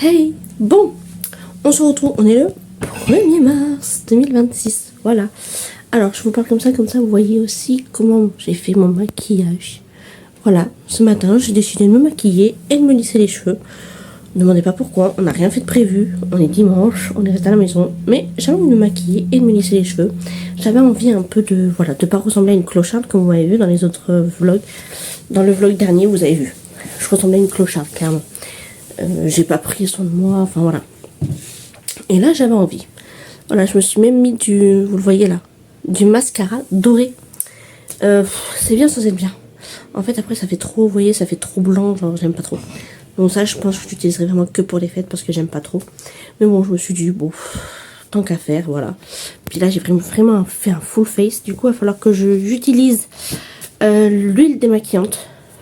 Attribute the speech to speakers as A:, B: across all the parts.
A: Hey, bon, on se retrouve, on est le 1er mars 2026, voilà. Alors, je vous parle comme ça, vous voyez aussi comment j'ai fait mon maquillage. Voilà, ce matin, j'ai décidé de me maquiller et de me lisser les cheveux. Ne demandez pas pourquoi, on n'a rien fait de prévu, on est dimanche, on est resté à la maison, mais j'avais envie de me maquiller et de me lisser les cheveux. J'avais envie un peu de, voilà, de pas ressembler à une clocharde comme vous m'avez vu dans les autres vlogs. Dans le vlog dernier, vous avez vu, je ressemblais à une clocharde, clairement. J'ai pas pris soin de moi, enfin voilà. Et là, j'avais envie. Voilà, je me suis même mis du, vous le voyez là, du mascara doré. C'est bien sans être bien. En fait, après, ça fait trop, vous voyez, ça fait trop blanc, genre, j'aime pas trop. Donc ça, je pense que j'utiliserai vraiment que pour les fêtes parce que j'aime pas trop. Mais bon, je me suis dit, bon, tant qu'à faire, voilà. Puis là, j'ai vraiment fait un full face. Du coup, il va falloir que j'utilise l'huile démaquillante.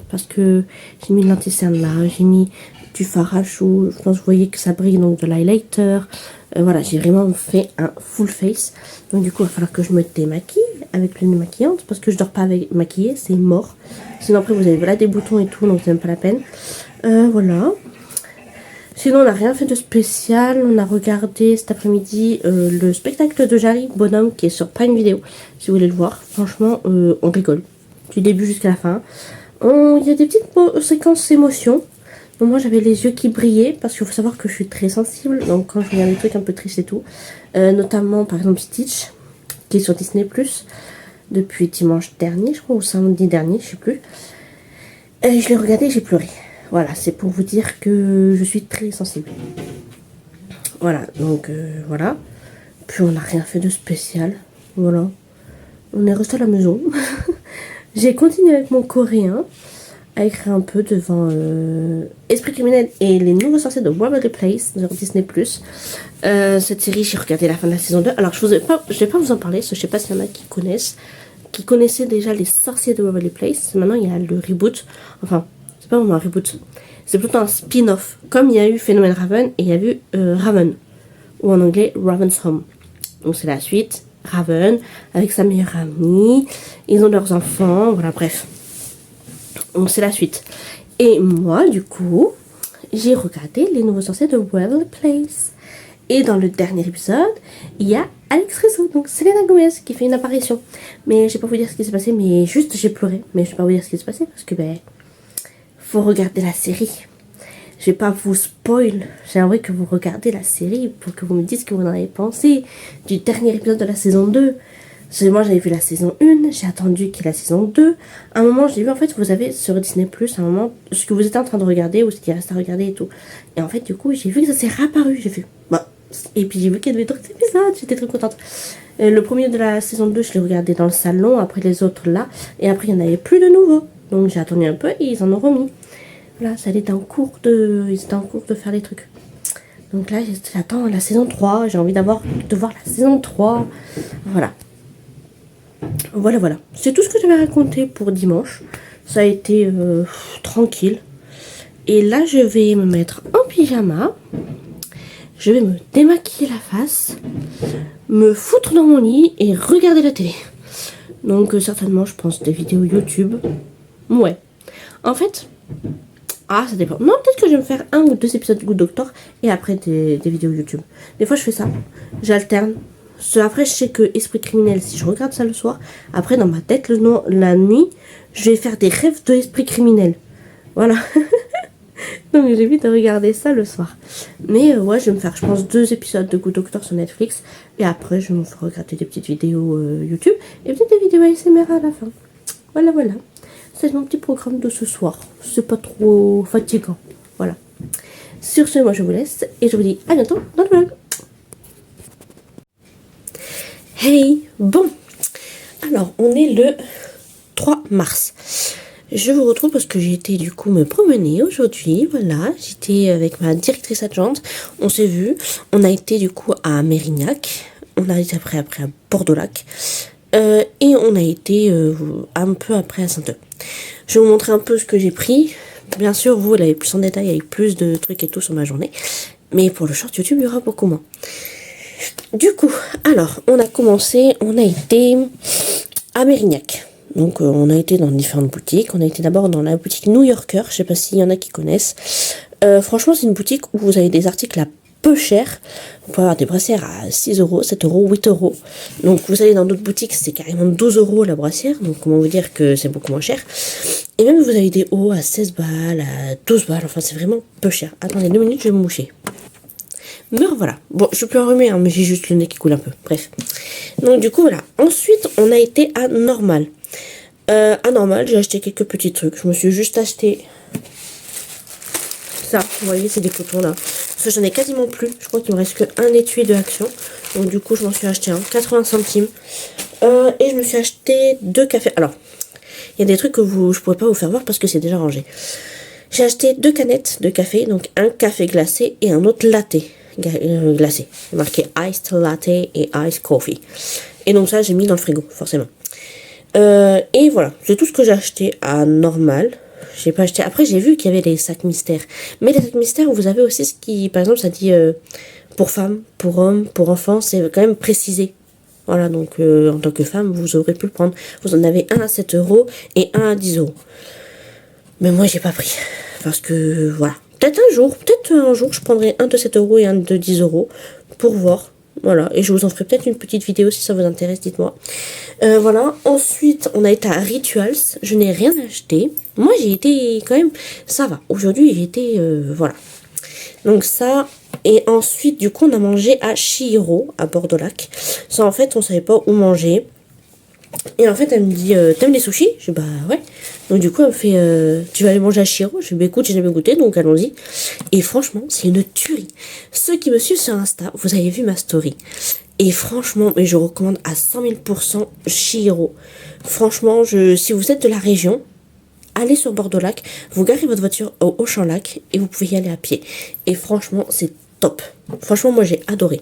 A: Parce que j'ai mis de l'anti-cerne là, j'ai mis du fard à chou. Je pense que vous voyez que ça brille, donc de l'highlighter. Voilà, j'ai vraiment fait un full face. Donc du coup, il va falloir que je me démaquille avec l'huile démaquillante. Parce que je dors pas avec maquillée, c'est mort. Sinon après, vous avez voilà, des boutons et tout, donc c'est même pas la peine. Voilà. Sinon, on n'a rien fait de spécial. On a regardé cet après-midi le spectacle de Jarry Bonhomme qui est sur Prime Video. Si vous voulez le voir, franchement, on rigole. Du début jusqu'à la fin. Il y a des petites séquences émotions. Donc moi, j'avais les yeux qui brillaient parce qu'il faut savoir que je suis très sensible. Donc quand je regarde des trucs un peu tristes et tout. Notamment, par exemple, Stitch, qui est sur Disney+, depuis dimanche dernier, je crois, ou samedi dernier, je sais plus. Et je l'ai regardé et j'ai pleuré. Voilà, c'est pour vous dire que je suis très sensible. Voilà, donc voilà. Puis on n'a rien fait de spécial. Voilà. On est resté à la maison. J'ai continué avec mon coréen à écrire un peu devant Esprit criminel et les nouveaux sorciers de Waverly Place sur Disney+. Cette série, j'ai regardé la fin de la saison 2. Alors, je vais pas vous en parler, parce que je sais pas s'il y en a qui connaissaient déjà les sorciers de Waverly Place. Maintenant, il y a le reboot. Enfin, c'est pas vraiment un reboot. C'est plutôt un spin-off. Comme il y a eu Phénomène Raven et il y a eu Raven. Ou en anglais, Raven's Home. Donc, c'est la suite. Raven, avec sa meilleure amie. Ils ont leurs enfants. Voilà, bref. Donc, c'est la suite. Et moi, du coup, j'ai regardé les nouveaux sorciers de Waverly Place. Et dans le dernier épisode, il y a Alex Rizzo, donc Selena Gomez, qui fait une apparition. Mais je vais pas vous dire ce qui s'est passé, mais juste j'ai pleuré. Mais je vais pas vous dire ce qui s'est passé parce que, faut regarder la série. Je vais pas vous spoil. J'aimerais que vous regardez la série pour que vous me dites ce que vous en avez pensé du dernier épisode de la saison 2. Parce que moi, j'avais vu la saison 1, j'ai attendu qu'il y ait la saison 2. À un moment, j'ai vu, en fait, vous avez sur Disney+, à un moment, ce que vous étiez en train de regarder ou ce qui reste à regarder et tout. Et en fait, du coup, j'ai vu que ça s'est réapparu. J'ai vu, et puis j'ai vu qu'il y avait d'autres épisodes, j'étais très contente. Le premier de la saison 2, je l'ai regardé dans le salon, après les autres là, et après il n'y en avait plus de nouveaux. Donc j'ai attendu un peu et ils en ont remis. Là, ça était en cours ils étaient en cours de faire les trucs. Donc là, j'attends la saison 3, j'ai envie de voir la saison 3. Voilà. Voilà. C'est tout ce que j'avais raconté pour dimanche. Ça a été tranquille. Et là, je vais me mettre en pyjama. Je vais me démaquiller la face, me foutre dans mon lit et regarder la télé. Donc certainement, je pense, des vidéos YouTube. Ouais. En fait, ça dépend. Non, peut-être que je vais me faire 1 ou 2 épisodes de Good Doctor et après des vidéos YouTube. Des fois, je fais ça. J'alterne. Après, je sais que Esprit criminel, si je regarde ça le soir, après, dans ma tête, la nuit, je vais faire des rêves de Esprit criminel. Voilà. Donc j'ai envie de regarder ça le soir. Mais ouais, je vais me faire, je pense, 2 épisodes de Good Doctor sur Netflix. Et après, je vais me faire regarder des petites vidéos YouTube. Et peut-être des vidéos ASMR à la fin. Voilà. C'est mon petit programme de ce soir. C'est pas trop fatigant. Voilà. Sur ce, moi je vous laisse. Et je vous dis à bientôt dans le vlog. Hey, bon. Alors, on est le 3 mars. Je vous retrouve parce que j'ai été du coup me promener aujourd'hui, voilà, j'étais avec ma directrice adjointe, on s'est vu, on a été du coup à Mérignac, on a été après à Bordeaux-Lac, et on a été un peu après à Saint-Eustache. Je vais vous montrer un peu ce que j'ai pris, bien sûr vous l'avez plus en détail avec plus de trucs et tout sur ma journée, mais pour le short YouTube il y aura beaucoup moins. Du coup, alors, on a été à Mérignac. Donc on a été dans différentes boutiques. On a été d'abord dans la boutique New Yorker. Je sais pas s'il y en a qui connaissent. Franchement, c'est une boutique où vous avez des articles à peu cher. Vous pouvez avoir des brassières à 6 euros, 7 euros, 8 euros. Donc vous allez dans d'autres boutiques, c'est carrément 12 euros la brassière. Donc comment vous dire que c'est beaucoup moins cher. Et même vous avez des hauts à 16 balles, à 12 balles. Enfin, c'est vraiment peu cher. Attendez 2 minutes, je vais me moucher. Mais voilà. Bon, je peux enrhumer, hein, mais j'ai juste le nez qui coule un peu. Bref. Donc du coup, voilà. Ensuite, on a été à Normal. À Normal, j'ai acheté quelques petits trucs. Je me suis juste acheté ça. Vous voyez, c'est des cotons là. Parce que j'en ai quasiment plus. Je crois qu'il me reste qu'un étui de Action. Donc du coup, je m'en suis acheté un. 80 centimes. Et je me suis acheté 2 cafés. Alors, il y a des trucs que je pourrais pas vous faire voir parce que c'est déjà rangé. J'ai acheté 2 canettes de café. Donc un café glacé et un autre latte. Glacé. C'est marqué Iced Latte et Iced Coffee. Et donc ça, j'ai mis dans le frigo, forcément. Et voilà, c'est tout ce que j'ai acheté à Normal. J'ai pas acheté. Après, j'ai vu qu'il y avait des sacs mystères. Mais les sacs mystères, vous avez aussi ce qui, par exemple, ça dit pour femmes, pour hommes, pour enfants. C'est quand même précisé. Voilà, donc en tant que femme, vous aurez pu le prendre. Vous en avez un à 7 euros et un à 10 euros. Mais moi, j'ai pas pris. Parce que, voilà. Peut-être un jour, je prendrai un de 7 euros et un de 10 euros pour voir. Voilà, et je vous en ferai peut-être une petite vidéo si ça vous intéresse, dites-moi. Voilà, ensuite on a été à Rituals, je n'ai rien acheté. Moi j'ai été quand même, ça va, aujourd'hui j'ai été, voilà. Donc ça, et ensuite du coup on a mangé à Chihiro, à Bordeaux-Lac. Ça en fait on savait pas où manger. Et en fait elle me dit, t'aimes les sushis? Je dis bah ouais. Donc du coup elle me fait, tu vas aller manger à Chihiro? Je dis bah écoute, j'ai jamais goûté donc allons-y. Et franchement c'est une tuerie. Ceux qui me suivent sur Insta, vous avez vu ma story. Et franchement, mais je recommande à 100 000% Chihiro. Franchement, si vous êtes de la région, allez sur Bordeaux-Lac, vous garez votre voiture au Auchan-Lac et vous pouvez y aller à pied. Et franchement, c'est top. Franchement, moi j'ai adoré.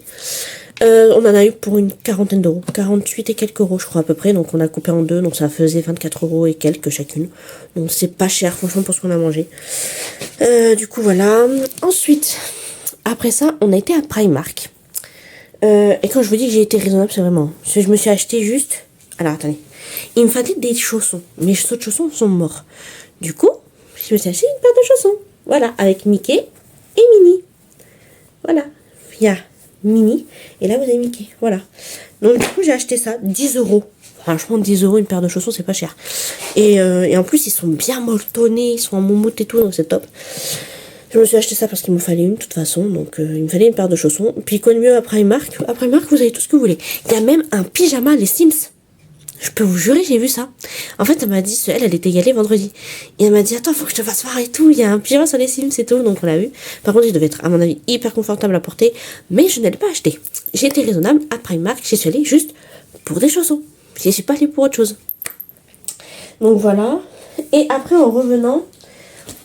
A: On en a eu pour une quarantaine d'euros. 48 et quelques euros, je crois, à peu près. Donc on a coupé en deux, donc ça faisait 24 euros et quelques chacune. Donc c'est pas cher, franchement, pour ce qu'on a mangé. Du coup, voilà. Ensuite, après ça, on a été à Primark. Et quand je vous dis que j'ai été raisonnable, c'est vraiment. Je me suis acheté juste. Alors attendez. Il me fallait des chaussons. Mes autres chaussons sont morts. Du coup, je me suis acheté une paire de chaussons. Voilà, avec Mickey et Minnie. Voilà. Il y a Minnie. Et là, vous avez Mickey. Voilà. Donc, du coup, j'ai acheté ça. 10 euros. Franchement, 10 euros, une paire de chaussons, c'est pas cher. Et en plus, ils sont bien molletonnés. Ils sont en moumoute et tout, donc c'est top. Je me suis acheté ça parce qu'il me fallait une de toute façon. Donc il me fallait une paire de chaussons. Puis quoi de mieux à Primark? À Primark, vous avez tout ce que vous voulez. Il y a même un pyjama les Sims. Je peux vous jurer, j'ai vu ça. En fait, elle m'a dit, elle était y allée vendredi. Et elle m'a dit, attends, faut que je te fasse voir et tout. Il y a un pyjama sur les Sims et tout. Donc on l'a vu. Par contre, il devait être, à mon avis, hyper confortable à porter. Mais je ne l'ai pas acheté. J'ai été raisonnable à Primark. J'y suis allée juste pour des chaussons. Je suis pas allée pour autre chose. Donc voilà. Et après, en revenant,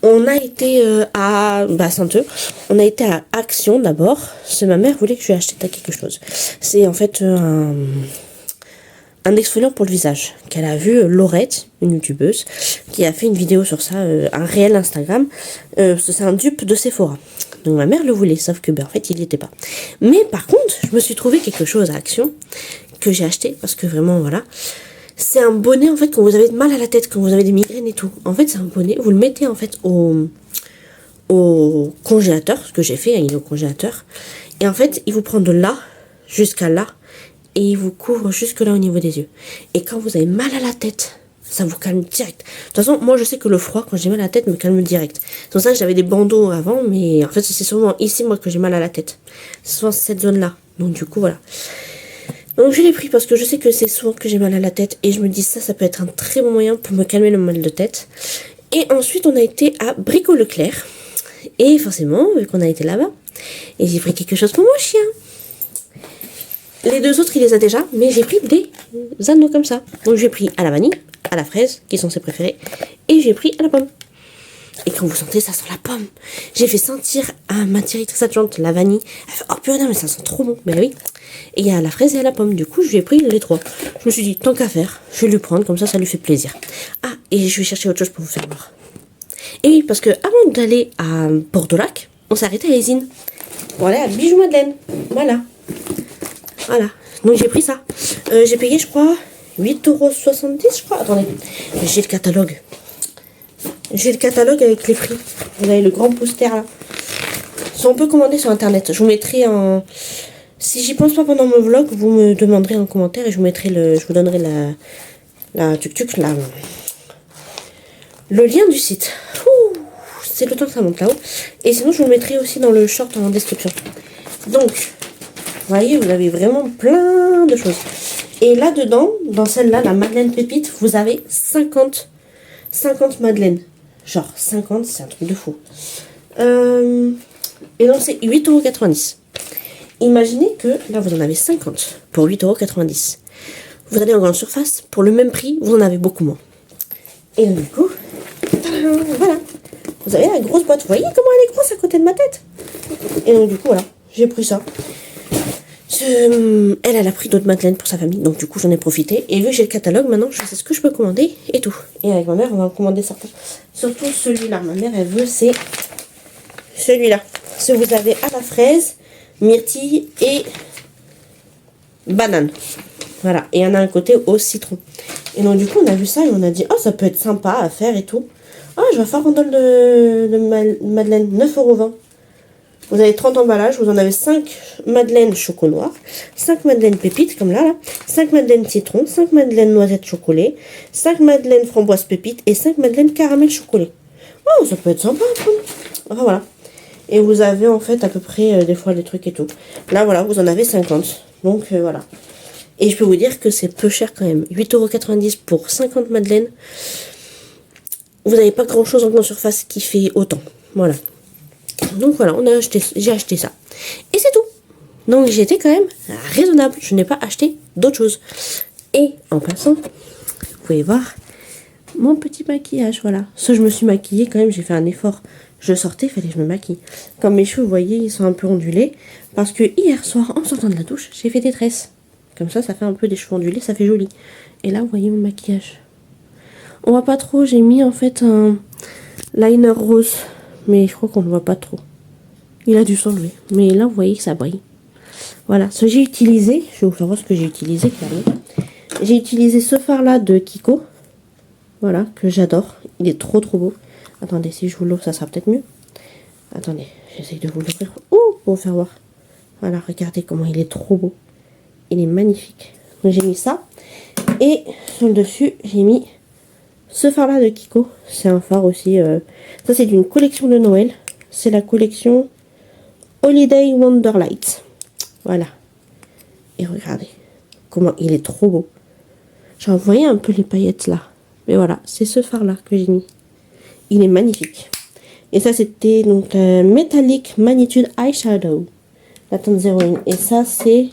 A: on a été à Saint-Eustache. On a été à Action d'abord. C'est ma mère voulait que je lui achète quelque chose. C'est en fait un exfoliant pour le visage qu'elle a vu Laurette, une youtubeuse, qui a fait une vidéo sur ça, un réel Instagram. C'est un dupe de Sephora. Donc ma mère le voulait, sauf que en fait il n'y était pas. Mais par contre, je me suis trouvé quelque chose à Action que j'ai acheté parce que vraiment voilà. C'est un bonnet en fait quand vous avez mal à la tête, quand vous avez des migraines et tout. En fait c'est un bonnet, vous le mettez en fait au congélateur, ce que j'ai fait, il est au congélateur. Et en fait il vous prend de là jusqu'à là et il vous couvre jusque là au niveau des yeux. Et quand vous avez mal à la tête, ça vous calme direct. De toute façon moi je sais que le froid quand j'ai mal à la tête me calme direct. C'est pour ça que j'avais des bandeaux avant, mais en fait c'est souvent ici moi que j'ai mal à la tête. C'est souvent cette zone là. Donc du coup voilà. Donc je l'ai pris parce que je sais que c'est souvent que j'ai mal à la tête et je me dis ça peut être un très bon moyen pour me calmer le mal de tête. Et ensuite on a été à Brico Leclerc et forcément vu qu'on a été là-bas, et j'ai pris quelque chose pour mon chien. Les deux autres il les a déjà, mais j'ai pris des anneaux comme ça. Donc j'ai pris à la vanille, à la fraise qui sont ses préférés, et j'ai pris à la pomme. Et quand vous sentez, ça sent la pomme. J'ai fait sentir à ma directrice adjointe la vanille. Elle fait oh putain mais ça sent trop bon. Mais oui. Et il y a la fraise et la pomme. Du coup, je lui ai pris les trois. Je me suis dit, tant qu'à faire, je vais lui prendre, comme ça lui fait plaisir. Ah, et je vais chercher autre chose pour vous faire voir. Et oui, parce que avant d'aller à Bordeaux-Lac, on s'est arrêté à Lésine. Pour aller à Bijou Madeleine. Voilà. Voilà. Donc j'ai pris ça. J'ai payé, je crois, 8,70 €, je crois. Attendez, j'ai le catalogue. J'ai le catalogue avec les prix. Vous avez le grand poster là. On peut commander sur internet. Je vous mettrai en... Si j'y pense pas pendant mon vlog, vous me demanderez en commentaire et je vous mettrai je vous donnerai le lien du site. C'est le temps que ça monte là-haut. Et sinon, je vous le mettrai aussi dans le short en description. Donc, vous voyez, vous avez vraiment plein de choses. Et là-dedans, dans celle-là, la Madeleine Pépite, vous avez 50 madeleines. Genre 50, c'est un truc de fou. Et donc, c'est 8,90 €. Imaginez que là, vous en avez 50 pour 8,90 €. Vous allez en grande surface, pour le même prix, vous en avez beaucoup moins. Et donc, du coup, voilà. Vous avez la grosse boîte. Vous voyez comment elle est grosse à côté de ma tête? Et donc, du coup, voilà. J'ai pris ça. Elle a pris d'autres madeleines pour sa famille. Donc, du coup, j'en ai profité. Et vu que j'ai le catalogue, maintenant, je sais ce que je peux commander et tout. Et avec ma mère, on va en commander certains. Surtout celui-là. Ma mère, elle veut, c'est celui-là. Ce que vous avez à la fraise, myrtille et banane. Voilà. Et il y en a un côté au citron. Et donc, du coup, on a vu ça et on a dit, oh, ça peut être sympa à faire et tout. Ah, je vais faire rondelle de madeleine, 9,20 €. Vous avez 30 emballages, vous en avez 5 madeleines choco noir, 5 madeleines pépites, comme là, 5 madeleines citron, 5 madeleines noisettes chocolée, 5 madeleines framboise pépite et 5 madeleines caramel chocolé. Oh, ça peut être sympa à prendre. Enfin, voilà. Et vous avez en fait à peu près des fois des trucs et tout. Là, voilà, vous en avez 50. Donc, voilà. Et je peux vous dire que c'est peu cher quand même. 8,90 € pour 50 madeleines. Vous n'avez pas grand chose en grande surface qui fait autant. Voilà. Donc voilà, j'ai acheté ça. Et c'est tout. Donc j'étais quand même raisonnable. Je n'ai pas acheté d'autres choses. Et en passant, vous pouvez voir mon petit maquillage. Voilà. Ça, je me suis maquillée quand même. J'ai fait un effort. Je sortais, il fallait que je me maquille. Comme mes cheveux, vous voyez, ils sont un peu ondulés. Parce que hier soir, en sortant de la douche, j'ai fait des tresses. Comme ça fait un peu des cheveux ondulés. Ça fait joli. Et là, vous voyez mon maquillage. On voit pas trop, j'ai mis en fait un liner rose, mais je crois qu'on ne voit pas trop. Il a dû s'enlever, mais là vous voyez que ça brille. Voilà, ce que j'ai utilisé, je vais vous faire voir ce que j'ai utilisé clairement. J'ai utilisé ce fard là de Kiko, voilà, que j'adore, il est trop beau. Attendez, si je vous l'ouvre, ça sera peut-être mieux. Attendez, j'essaye de vous l'ouvrir, pour vous faire voir. Voilà, regardez comment il est trop beau. Il est magnifique. Donc j'ai mis ça, et sur le dessus, j'ai mis ce fard là de Kiko, c'est un fard aussi, ça c'est d'une collection de Noël, c'est la collection Holiday Wonderlight, voilà, et regardez comment il est trop beau, j'en voyais un peu les paillettes là, mais voilà, c'est ce fard là que j'ai mis, il est magnifique, et ça c'était donc Metallic Magnitude Eyeshadow, la teinte 01, et ça c'est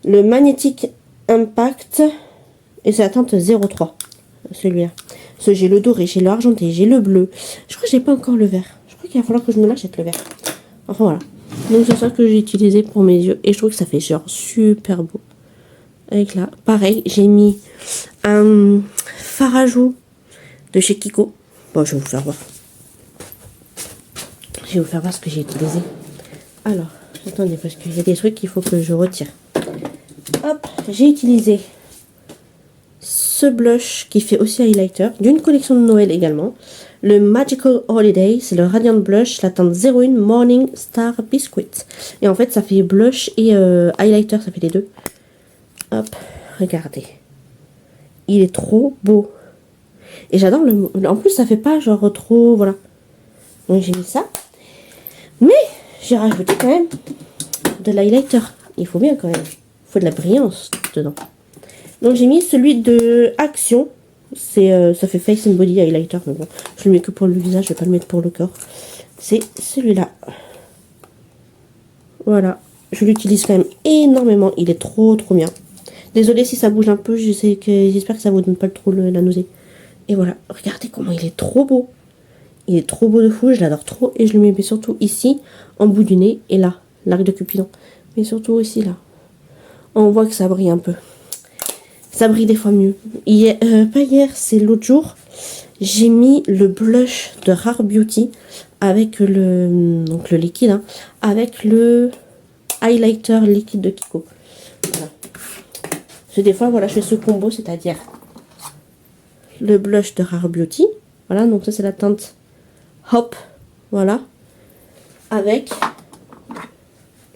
A: le Magnetic Impact, et c'est la teinte 03. Celui-là. J'ai le doré, j'ai le argenté, j'ai le bleu. Je crois que j'ai pas encore le vert. Je crois qu'il va falloir que je me l'achète le vert. Enfin voilà. Donc c'est ça que j'ai utilisé pour mes yeux. Et je trouve que ça fait genre super beau. Avec là. Pareil, j'ai mis un fard à joues de chez Kiko. Bon, je vais vous faire voir. Je vais vous faire voir ce que j'ai utilisé. Alors, attendez, parce qu'il y a des trucs qu'il faut que je retire. Hop, j'ai utilisé ce blush qui fait aussi highlighter, d'une collection de Noël également. Le Magical Holiday, c'est le Radiant Blush, la teinte 01 Morning Star Biscuit. Et en fait, ça fait blush et highlighter, ça fait les deux. Hop, regardez. Il est trop beau. Et j'adore le... En plus, ça fait pas genre trop... Voilà. Donc j'ai mis ça. Mais j'ai rajouté quand même de l'highlighter. Il faut bien quand même. Il faut de la brillance dedans. Donc j'ai mis celui de Action. C'est ça fait Face and Body Highlighter. Mais bon, je le mets que pour le visage, je vais pas le mettre pour le corps. C'est celui-là. Voilà. Je l'utilise quand même énormément. Il est trop bien. Désolée si ça bouge un peu. J'espère que ça vous donne pas trop la nausée. Et voilà. Regardez comment il est trop beau. Il est trop beau de fou. Je l'adore trop. Et je le mets surtout ici, en bout du nez. Et là, l'arc de Cupidon. Mais surtout aussi là. On voit que ça brille un peu. Ça brille des fois mieux. Hier, pas hier, c'est l'autre jour. J'ai mis le blush de Rare Beauty avec donc le liquide, hein, avec le highlighter liquide de Kiko. Voilà. Des fois, voilà, je fais ce combo, c'est-à-dire le blush de Rare Beauty. Voilà, donc ça c'est la teinte Hop. Voilà. avec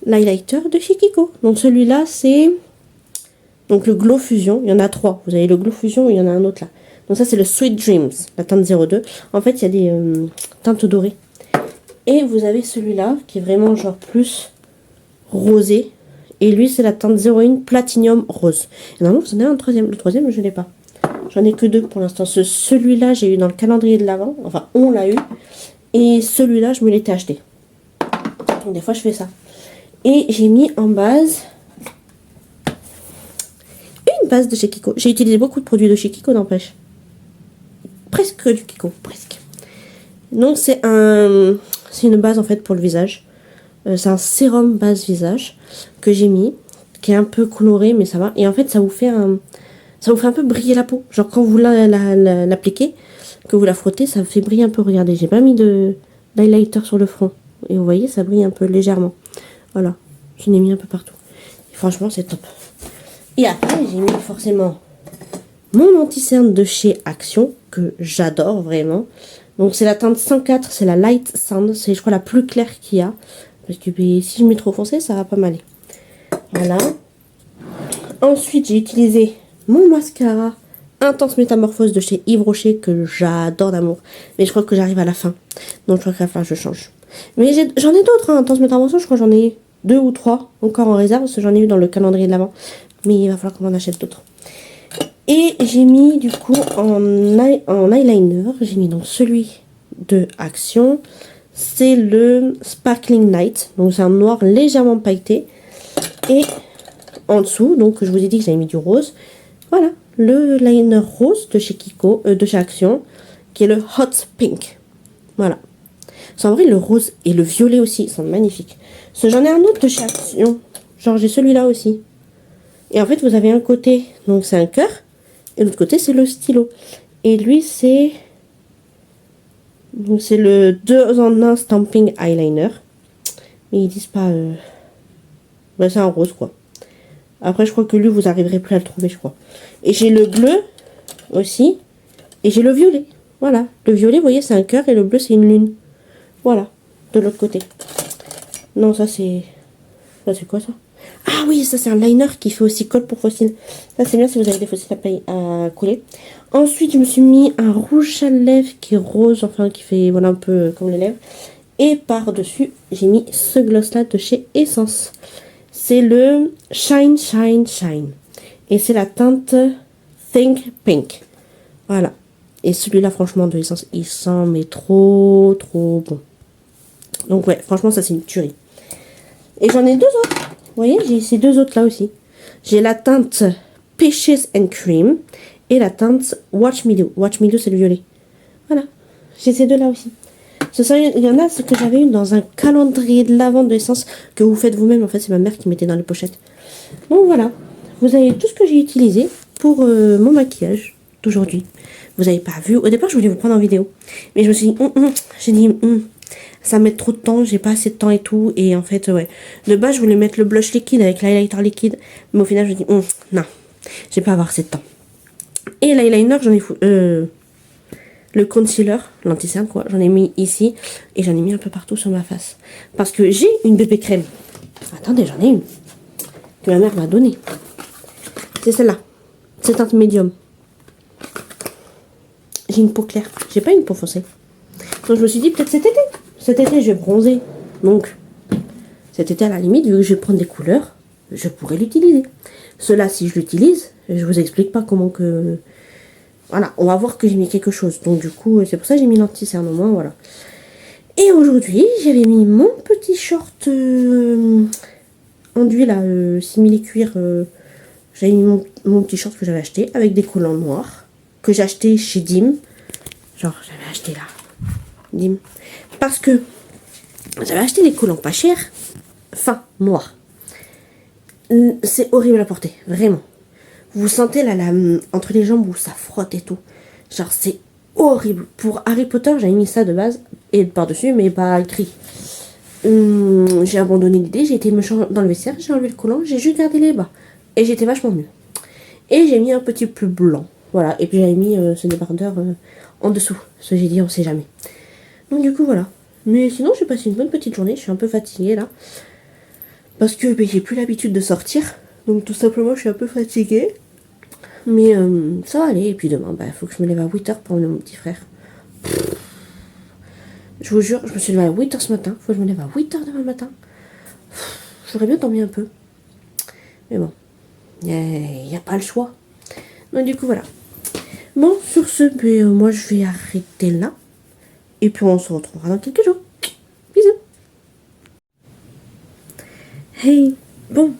A: l'highlighter de chez Kiko. Donc celui-là, c'est donc le Glow Fusion. Il y en a 3. Vous avez le Glow Fusion et il y en a un autre là. Donc ça, c'est le Sweet Dreams, la teinte 02. En fait, il y a des teintes dorées. Et vous avez celui-là, qui est vraiment genre plus rosé. Et lui, c'est la teinte 01 Platinum Rose. Et normalement, vous en avez un troisième. Le troisième, je ne l'ai pas. J'en ai que 2 pour l'instant. Celui-là, j'ai eu dans le calendrier de l'Avent. Enfin, on l'a eu. Et celui-là, je me l'étais acheté. Donc des fois, je fais ça. Et j'ai mis en base une base de chez Kiko. J'ai utilisé beaucoup de produits de chez Kiko, n'empêche. Presque du Kiko, presque. Donc c'est une base en fait pour le visage. C'est un sérum base visage que j'ai mis, qui est un peu coloré, mais ça va. Et en fait, ça vous fait un peu briller la peau. Genre quand vous l'appliquez, que vous la frottez, ça fait briller un peu. Regardez, j'ai pas mis d'highlighter sur le front. Et vous voyez, ça brille un peu légèrement. Voilà, j'en ai mis un peu partout. Et franchement, c'est top. Et après, j'ai mis forcément mon anti-cerne de chez Action, que j'adore vraiment. Donc c'est la teinte 104, c'est la Light Sand. C'est je crois la plus claire qu'il y a. Parce que si je mets trop foncé, ça va pas m'aller. Voilà. Ensuite, j'ai utilisé mon mascara Intense Métamorphose de chez Yves Rocher, que j'adore d'amour. Mais je crois que j'arrive à la fin. Donc je crois qu'à la fin, je change. Mais j'en ai d'autres, hein. Intense Métamorphose, je crois que j'en ai 2 ou 3 encore en réserve. Parce que j'en ai eu dans le calendrier de l'Avent. Mais il va falloir qu'on en achète d'autres. Et j'ai mis du coup en eyeliner, j'ai mis donc celui de Action. C'est le Sparkling Night. Donc c'est un noir légèrement pailleté. Et en dessous, donc je vous ai dit que j'avais mis du rose. Voilà, le liner rose de chez Kiko, de chez Action, qui est le Hot Pink. Voilà. C'est en vrai le rose et le violet aussi, ils sont magnifiques. J'en ai un autre de chez Action. Genre j'ai celui-là aussi. Et en fait vous avez un côté, donc c'est un cœur. Et l'autre côté, c'est le stylo. Et lui, c'est le 2 en 1 Stamping Eyeliner. Mais ils disent pas... Ben, c'est un rose, quoi. Après, je crois que lui, vous arriverez plus à le trouver, je crois. Et j'ai le bleu aussi. Et j'ai le violet. Voilà. Le violet, vous voyez, c'est un cœur. Et le bleu, c'est une lune. Voilà. De l'autre côté. Non, ça, c'est... Ça, c'est quoi, ça? Ah oui, ça c'est un liner qui fait aussi colle pour fossiles. Ça c'est bien si vous avez des fossiles à coller. Ensuite, je me suis mis un rouge à lèvres qui est rose, enfin qui fait voilà un peu comme les lèvres. Et par-dessus, j'ai mis ce gloss là de chez Essence. C'est le Shine Shine Shine. Et c'est la teinte Think Pink. Voilà. Et celui-là, franchement, de Essence, il sent mais trop bon. Donc ouais, franchement, ça c'est une tuerie. Et j'en ai 2 autres. Vous voyez, j'ai ces 2 autres là aussi. J'ai la teinte Peaches and Cream et la teinte Watch Me Do. Watch Me Do, c'est le violet. Voilà, j'ai ces 2 là aussi. Il y en a ce que j'avais eu dans un calendrier de l'Avent de Essence que vous faites vous-même. En fait, c'est ma mère qui mettait dans les pochettes. Donc voilà, vous avez tout ce que j'ai utilisé pour mon maquillage d'aujourd'hui. Vous n'avez pas vu. Au départ, je voulais vous prendre en vidéo. Mais je me suis dit, j'ai dit, ça met trop de temps, j'ai pas assez de temps et tout. Et en fait, ouais. De base, je voulais mettre le blush liquide avec l'highlighter liquide. Mais au final, je me dis, non, je vais pas avoir assez de temps. Et l'eyeliner, j'en ai le concealer, l'anti-cerne quoi, j'en ai mis ici. Et j'en ai mis un peu partout sur ma face. Parce que j'ai une bébé crème. Attendez, j'en ai une. Que ma mère m'a donnée. C'est celle-là. C'est teinte médium. J'ai une peau claire. J'ai pas une peau foncée. Donc je me suis dit, peut-être cet été. Cet été, je vais bronzer. Donc, cet été, à la limite, vu que je vais prendre des couleurs, je pourrais l'utiliser. Cela, si je l'utilise, je vous explique pas comment que... Voilà, on va voir que j'ai mis quelque chose. Donc, du coup, c'est pour ça que j'ai mis l'anti-cerne au moins, voilà. Et aujourd'hui, j'avais mis mon petit short enduit, là, simili-cuir. J'avais mis mon petit short que j'avais acheté avec des collants noirs. Que j'ai acheté chez Dim. Genre, j'avais acheté là. Dim. Parce que j'avais acheté des collants pas chers, fins, noirs. C'est horrible à porter, vraiment. Vous sentez là, entre les jambes où ça frotte et tout. Genre, c'est horrible. Pour Harry Potter, j'avais mis ça de base et par-dessus, mais pas écrit. J'ai abandonné l'idée, j'ai été me changer dans le vestiaire, j'ai enlevé le collant, j'ai juste gardé les bas. Et j'étais vachement mieux. Et j'ai mis un petit pull blanc. Voilà, et puis j'avais mis ce débardeur en dessous. Ce que j'ai dit, on sait jamais. Donc du coup, voilà. Mais sinon, j'ai passé une bonne petite journée. Je suis un peu fatiguée là. Parce que j'ai plus l'habitude de sortir. Donc tout simplement, je suis un peu fatiguée. Mais ça va aller. Et puis demain, faut que je me lève à 8h pour emmener mon petit frère. Je vous jure, je me suis levée à 8h ce matin. Faut que je me lève à 8h demain matin. J'aurais bien dormi un peu. Mais bon, il n'y a pas le choix. Donc du coup, voilà. Bon, sur ce, moi je vais arrêter là. Et puis on se retrouvera dans quelques jours. Bisous. Hey, bon,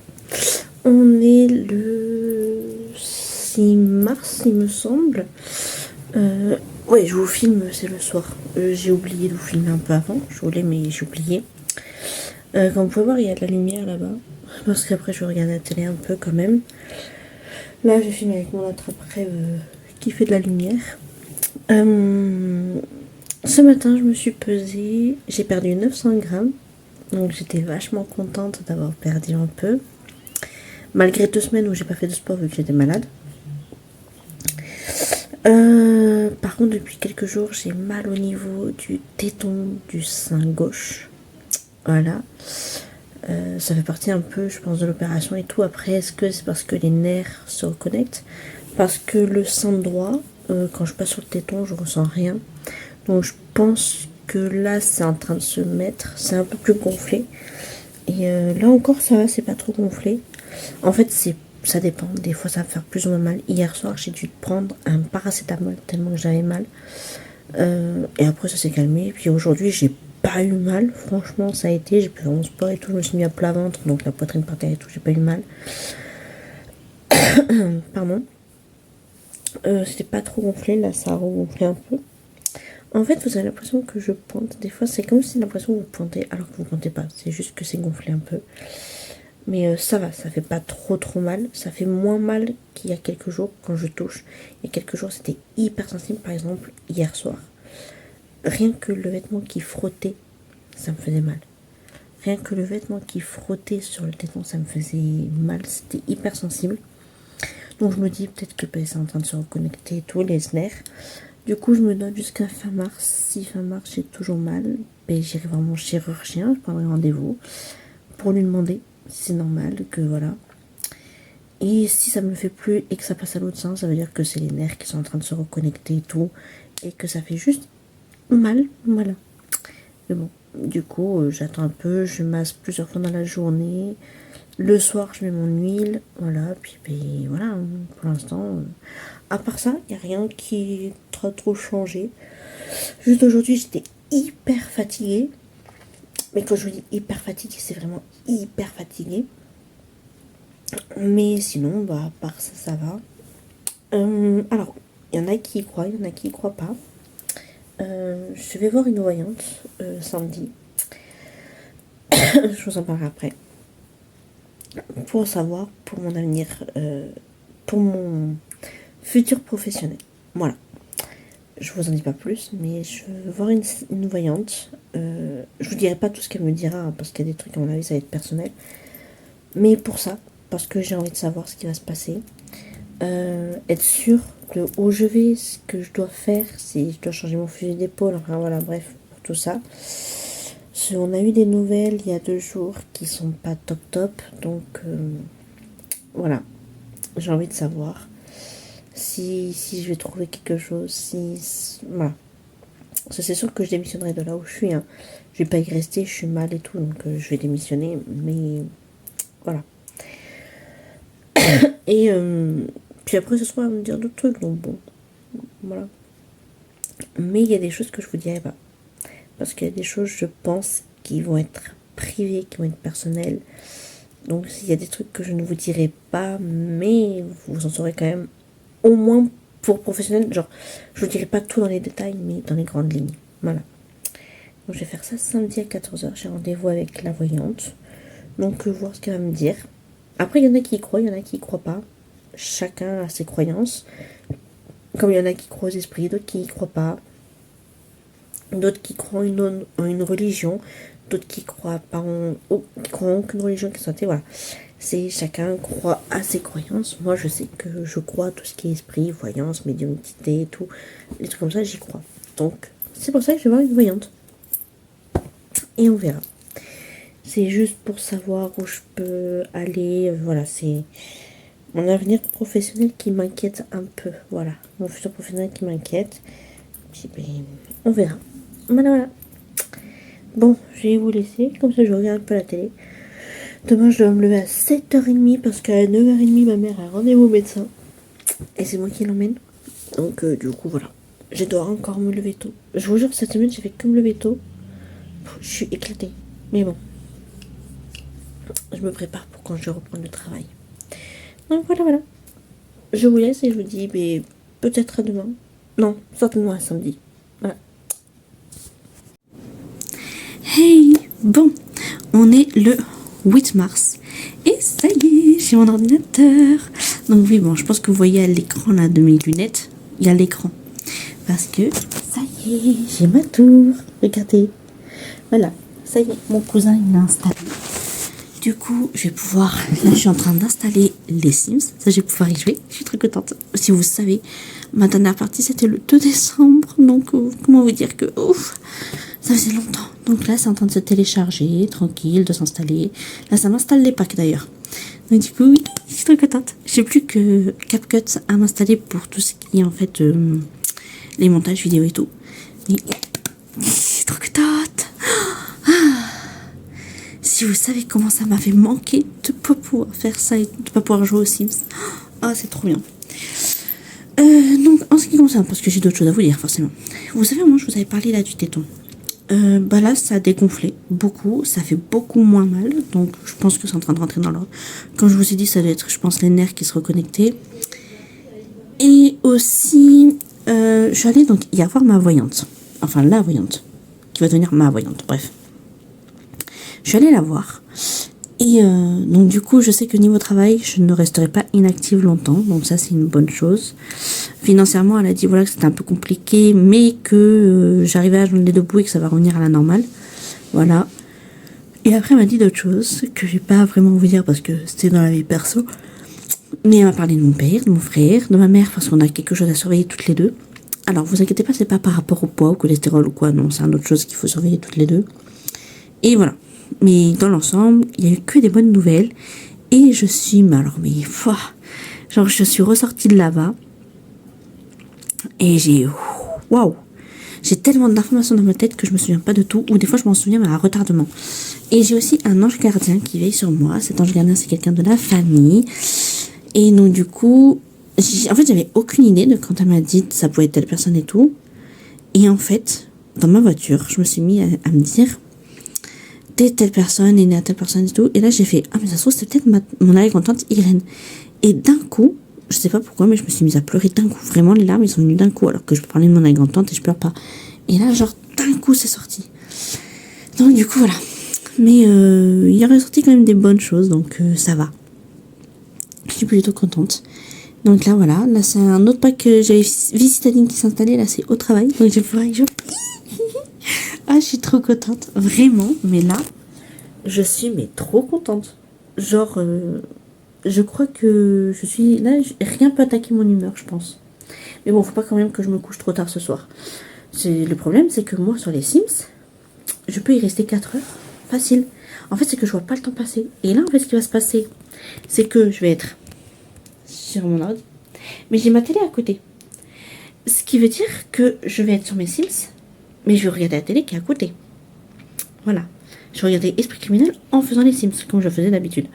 A: on est le 6 mars, il me semble. Ouais, je vous filme, c'est le soir. J'ai oublié de vous filmer un peu avant. Je voulais, mais j'ai oublié. Comme vous pouvez voir, il y a de la lumière là-bas. Parce qu'après, je regarde la télé un peu quand même. Là, je filme avec mon attrape-rêve qui fait de la lumière. Ce matin, je me suis pesée. J'ai perdu 900 grammes. Donc, j'étais vachement contente d'avoir perdu un peu. Malgré 2 semaines où j'ai pas fait de sport vu que j'étais malade. Par contre, depuis quelques jours, j'ai mal au niveau du téton du sein gauche. Voilà. Ça fait partie un peu, je pense, de l'opération et tout. Après, est-ce que c'est parce que les nerfs se reconnectent? Parce que le sein droit, quand je passe sur le téton, je ressens rien. Donc, je pense que là, c'est en train de se mettre. C'est un peu plus gonflé. Et là encore, ça va, c'est pas trop gonflé. En fait, ça dépend. Des fois, ça va faire plus ou moins mal. Hier soir, j'ai dû prendre un paracétamol tellement que j'avais mal. Et après, ça s'est calmé. Et puis aujourd'hui, j'ai pas eu mal. Franchement, ça a été. J'ai pu faire mon sport et tout. Je me suis mis à plat ventre. Donc la poitrine par terre et tout. J'ai pas eu mal. Pardon. C'était pas trop gonflé. Là, ça a regonflé un peu. En fait, vous avez l'impression que je pointe. Des fois, c'est comme si l'impression que vous pointez alors que vous pointez pas. C'est juste que c'est gonflé un peu. Mais ça va, ça fait pas trop mal. Ça fait moins mal qu'il y a quelques jours quand je touche. Il y a quelques jours, c'était hyper sensible. Par exemple, hier soir. Rien que le vêtement qui frottait, ça me faisait mal. Rien que le vêtement qui frottait sur le téton, ça me faisait mal. C'était hyper sensible. Donc je me dis peut-être que c'est en train de se reconnecter et tout, les nerfs. Du coup, je me donne jusqu'à fin mars. Si fin mars, j'ai toujours mal, j'irai voir mon chirurgien. Je prendrai rendez-vous pour lui demander si c'est normal, que voilà. Et si ça me le fait plus et que ça passe à l'autre sens, ça veut dire que c'est les nerfs qui sont en train de se reconnecter et tout. Et que ça fait juste mal, voilà. Mais bon, du coup, j'attends un peu, je masse plusieurs fois dans la journée. Le soir, je mets mon huile, voilà. Puis voilà, pour l'instant, à part ça, il n'y a rien qui a trop changé. Juste aujourd'hui, j'étais hyper fatiguée. Mais quand je vous dis hyper fatiguée, c'est vraiment hyper fatiguée. Mais sinon, à part ça, ça va. Alors, il y en a qui y croient, il y en a qui y croient pas. Je vais voir une voyante samedi. Je vous en parlerai après. Pour savoir, pour mon avenir, pour mon futur professionnel. Voilà. Je vous en dis pas plus, mais je veux voir une voyante. Je vous dirai pas tout ce qu'elle me dira, hein, parce qu'il y a des trucs, à mon avis, ça va être personnel. Mais pour ça, parce que j'ai envie de savoir ce qui va se passer. Être sûr que où je vais, ce que je dois faire, si je dois changer mon fusil d'épaule, enfin voilà, bref, pour tout ça. On a eu des nouvelles il y a 2 jours qui sont pas top, donc voilà, j'ai envie de savoir si je vais trouver quelque chose, voilà. C'est sûr que je démissionnerai de là où je suis, hein. Je vais pas y rester, je suis mal et tout, donc je vais démissionner, mais voilà. Et puis après ce soir, elle va me dire d'autres trucs, donc bon, voilà. Mais il y a des choses que je vous dirai pas. Parce qu'il y a des choses, je pense, qui vont être privées, qui vont être personnelles. Donc il y a des trucs que je ne vous dirai pas, mais vous en saurez quand même, au moins pour professionnel. Genre, je vous dirai pas tout dans les détails, mais dans les grandes lignes. Voilà. Donc je vais faire ça samedi à 14h. J'ai rendez-vous avec la voyante. Donc voir ce qu'elle va me dire. Après, il y en a qui y croient, il y en a qui y croient pas. Chacun a ses croyances. Comme il y en a qui croient aux esprits, d'autres qui y croient pas. D'autres qui croient en une religion, d'autres qui croient pas qui croient en aucune religion qui soit voilà. C'est chacun croit à ses croyances. Moi je sais que je crois à tout ce qui est esprit, voyance, médiumnité et tout. Les trucs comme ça, j'y crois. Donc c'est pour ça que je vais voir une voyante. et on verra. C'est juste pour savoir où je peux aller. Voilà, c'est mon avenir professionnel qui m'inquiète un peu. Voilà, mon futur professionnel qui m'inquiète. Puis, ben, on verra. Voilà, voilà. Bon, je vais vous laisser. Comme ça, je regarde un peu la télé. Demain, je dois me lever à 7h30 parce qu'à 9h30, ma mère a rendez-vous au médecin. Et c'est moi qui l'emmène. Donc, du coup, voilà. Je dois encore me lever tôt. Je vous jure, cette semaine, j'ai fait que me lever tôt. Je suis éclatée. Mais bon. Je me prépare pour quand je vais reprendre le travail. Donc, voilà, voilà. Je vous laisse et je vous dis, mais peut-être à demain. Non, certainement à samedi. Voilà.
B: Hey, bon, on est le 8 mars. Et ça y est, j'ai mon ordinateur. Donc oui, bon, je pense que vous voyez à l'écran là de mes lunettes, il y a l'écran. Parce que ça y est, j'ai ma tour. Regardez. Voilà, ça y est, mon cousin il l'a installé. Du coup, je vais pouvoir... Là, je suis en train d'installer les Sims. Ça, je vais pouvoir y jouer. Je suis très contente. Si vous savez, ma dernière partie, c'était le 2 décembre. Donc, comment vous dire que... Ouf, ça faisait longtemps. Donc là, c'est en train de se télécharger, tranquille, de s'installer. Là, ça m'installe les packs, d'ailleurs. Donc, du coup, oui, je suis très contente. J'ai plus que CapCut à m'installer pour tout ce qui est, en fait, les montages vidéo et tout. Mais... je suis trop contente. Si vous savez comment ça m'avait manqué de pas pouvoir faire ça et de pas pouvoir jouer aux Sims. Ah, c'est trop bien. Donc, en ce qui concerne, parce que j'ai d'autres choses à vous dire, forcément. Vous savez, moi, je vous avais parlé là du téton. Bah là, ça a dégonflé beaucoup. Ça fait beaucoup moins mal. Donc, je pense que c'est en train de rentrer dans l'ordre. Comme je vous ai dit, ça doit être, je pense, les nerfs qui se reconnectaient. Et aussi, je suis allée donc y avoir ma voyante. Enfin, la voyante. Qui va devenir ma voyante. Bref. Je suis allée la voir. Et donc du coup, je sais que niveau travail, je ne resterai pas inactive longtemps. Donc ça, c'est une bonne chose. Financièrement, elle a dit voilà que c'était un peu compliqué, mais que j'arrivais à joindre les deux bouts et que ça va revenir à la normale. Voilà. Et après, elle m'a dit d'autres choses que je vais pas vraiment vous dire parce que c'était dans la vie perso. Mais elle m'a parlé de mon père, de mon frère, de ma mère parce qu'on a quelque chose à surveiller toutes les deux. Alors, vous inquiétez pas, c'est pas par rapport au poids, au cholestérol ou quoi. Non, c'est une autre chose qu'il faut surveiller toutes les deux. Et voilà. Mais dans l'ensemble, il n'y a eu que des bonnes nouvelles. Et je suis, genre je suis ressortie de là-bas. Et j'ai, waouh, j'ai tellement d'informations dans ma tête que je me souviens pas de tout. Ou des fois je m'en souviens mais à retardement. Et j'ai aussi un ange gardien qui veille sur moi. Cet ange gardien c'est quelqu'un de la famille. Et donc du coup, en fait j'avais aucune idée de quand elle m'a dit ça pouvait être telle personne et tout. Et en fait, dans ma voiture, je me suis mis à me dire... telle personne est née à telle personne et tout. Et là, j'ai fait, ah, mais ça se trouve, c'est peut-être mon arrière-grand-tante Irène. Et d'un coup, je sais pas pourquoi, mais je me suis mise à pleurer d'un coup. Vraiment, les larmes, ils sont venues d'un coup, alors que je parlais de mon arrière-grand-tante et je pleure pas. Et là, genre, d'un coup, c'est sorti. Donc, du coup, voilà. Mais il y a ressorti quand même des bonnes choses, donc ça va. Je suis plutôt contente. Donc là, voilà. Là, c'est un autre pack que j'avais Visitadine qui s'est installé. Là, c'est au travail. Donc, je vais pouvoir y jouer. Ah, je suis trop contente, vraiment, mais là, je suis trop contente. Genre, je crois que je suis là, rien peut attaquer mon humeur, je pense. Mais bon, faut pas quand même que je me couche trop tard ce soir. Le problème, c'est que moi, sur les Sims, je peux y rester 4 heures, facile. En fait, c'est que je vois pas le temps passer. Et là, en fait, ce qui va se passer, c'est que je vais être sur mon ordi, mais j'ai ma télé à côté. Ce qui veut dire que je vais être sur mes Sims, mais je vais regarder la télé qui est à côté. Voilà. Je regardais Esprit criminel en faisant les Sims, comme je faisais d'habitude.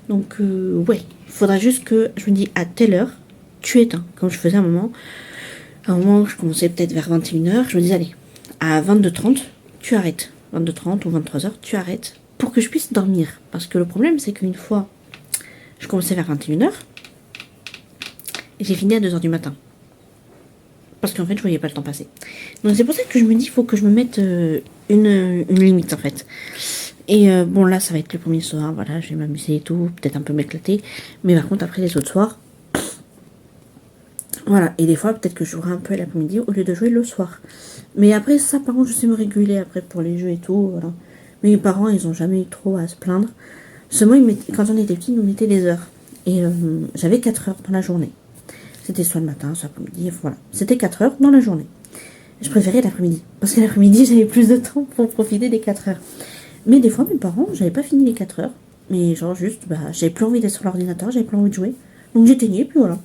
B: Donc, ouais. Il faudra juste que je me dis à telle heure, tu éteins. Comme je faisais à un moment. À un moment, je commençais peut-être vers 21h. Je me dis, allez, à 22h30, tu arrêtes. 22h30 ou 23h, tu arrêtes. Pour que je puisse dormir. Parce que le problème, c'est qu'une fois, je commençais vers 21h. Et j'ai fini à 2h du matin. Parce qu'en fait, je voyais pas le temps passer. Donc c'est pour ça que je me dis, il faut que je me mette une limite en fait. Et bon là, ça va être le premier soir, voilà, je vais m'amuser et tout, peut-être un peu m'éclater. Mais par contre, après les autres soirs, voilà. Et des fois, peut-être que je jouerai un peu à l'après-midi au lieu de jouer le soir. Mais après ça, par contre, je sais me réguler après pour les jeux et tout, voilà. Mes parents, ils ont jamais eu trop à se plaindre. Seulement, quand on était petits, ils nous mettaient des heures. Et j'avais 4 heures dans la journée. C'était soit le matin, soit l'après-midi, voilà. C'était 4 heures dans la journée. Je préférais l'après-midi. Parce que l'après-midi, j'avais plus de temps pour profiter des 4 heures. Mais des fois, mes parents, j'avais pas fini les 4 heures. Mais genre juste, bah, j'avais plus envie d'être sur l'ordinateur, j'avais plus envie de jouer. Donc j'éteignais, puis voilà.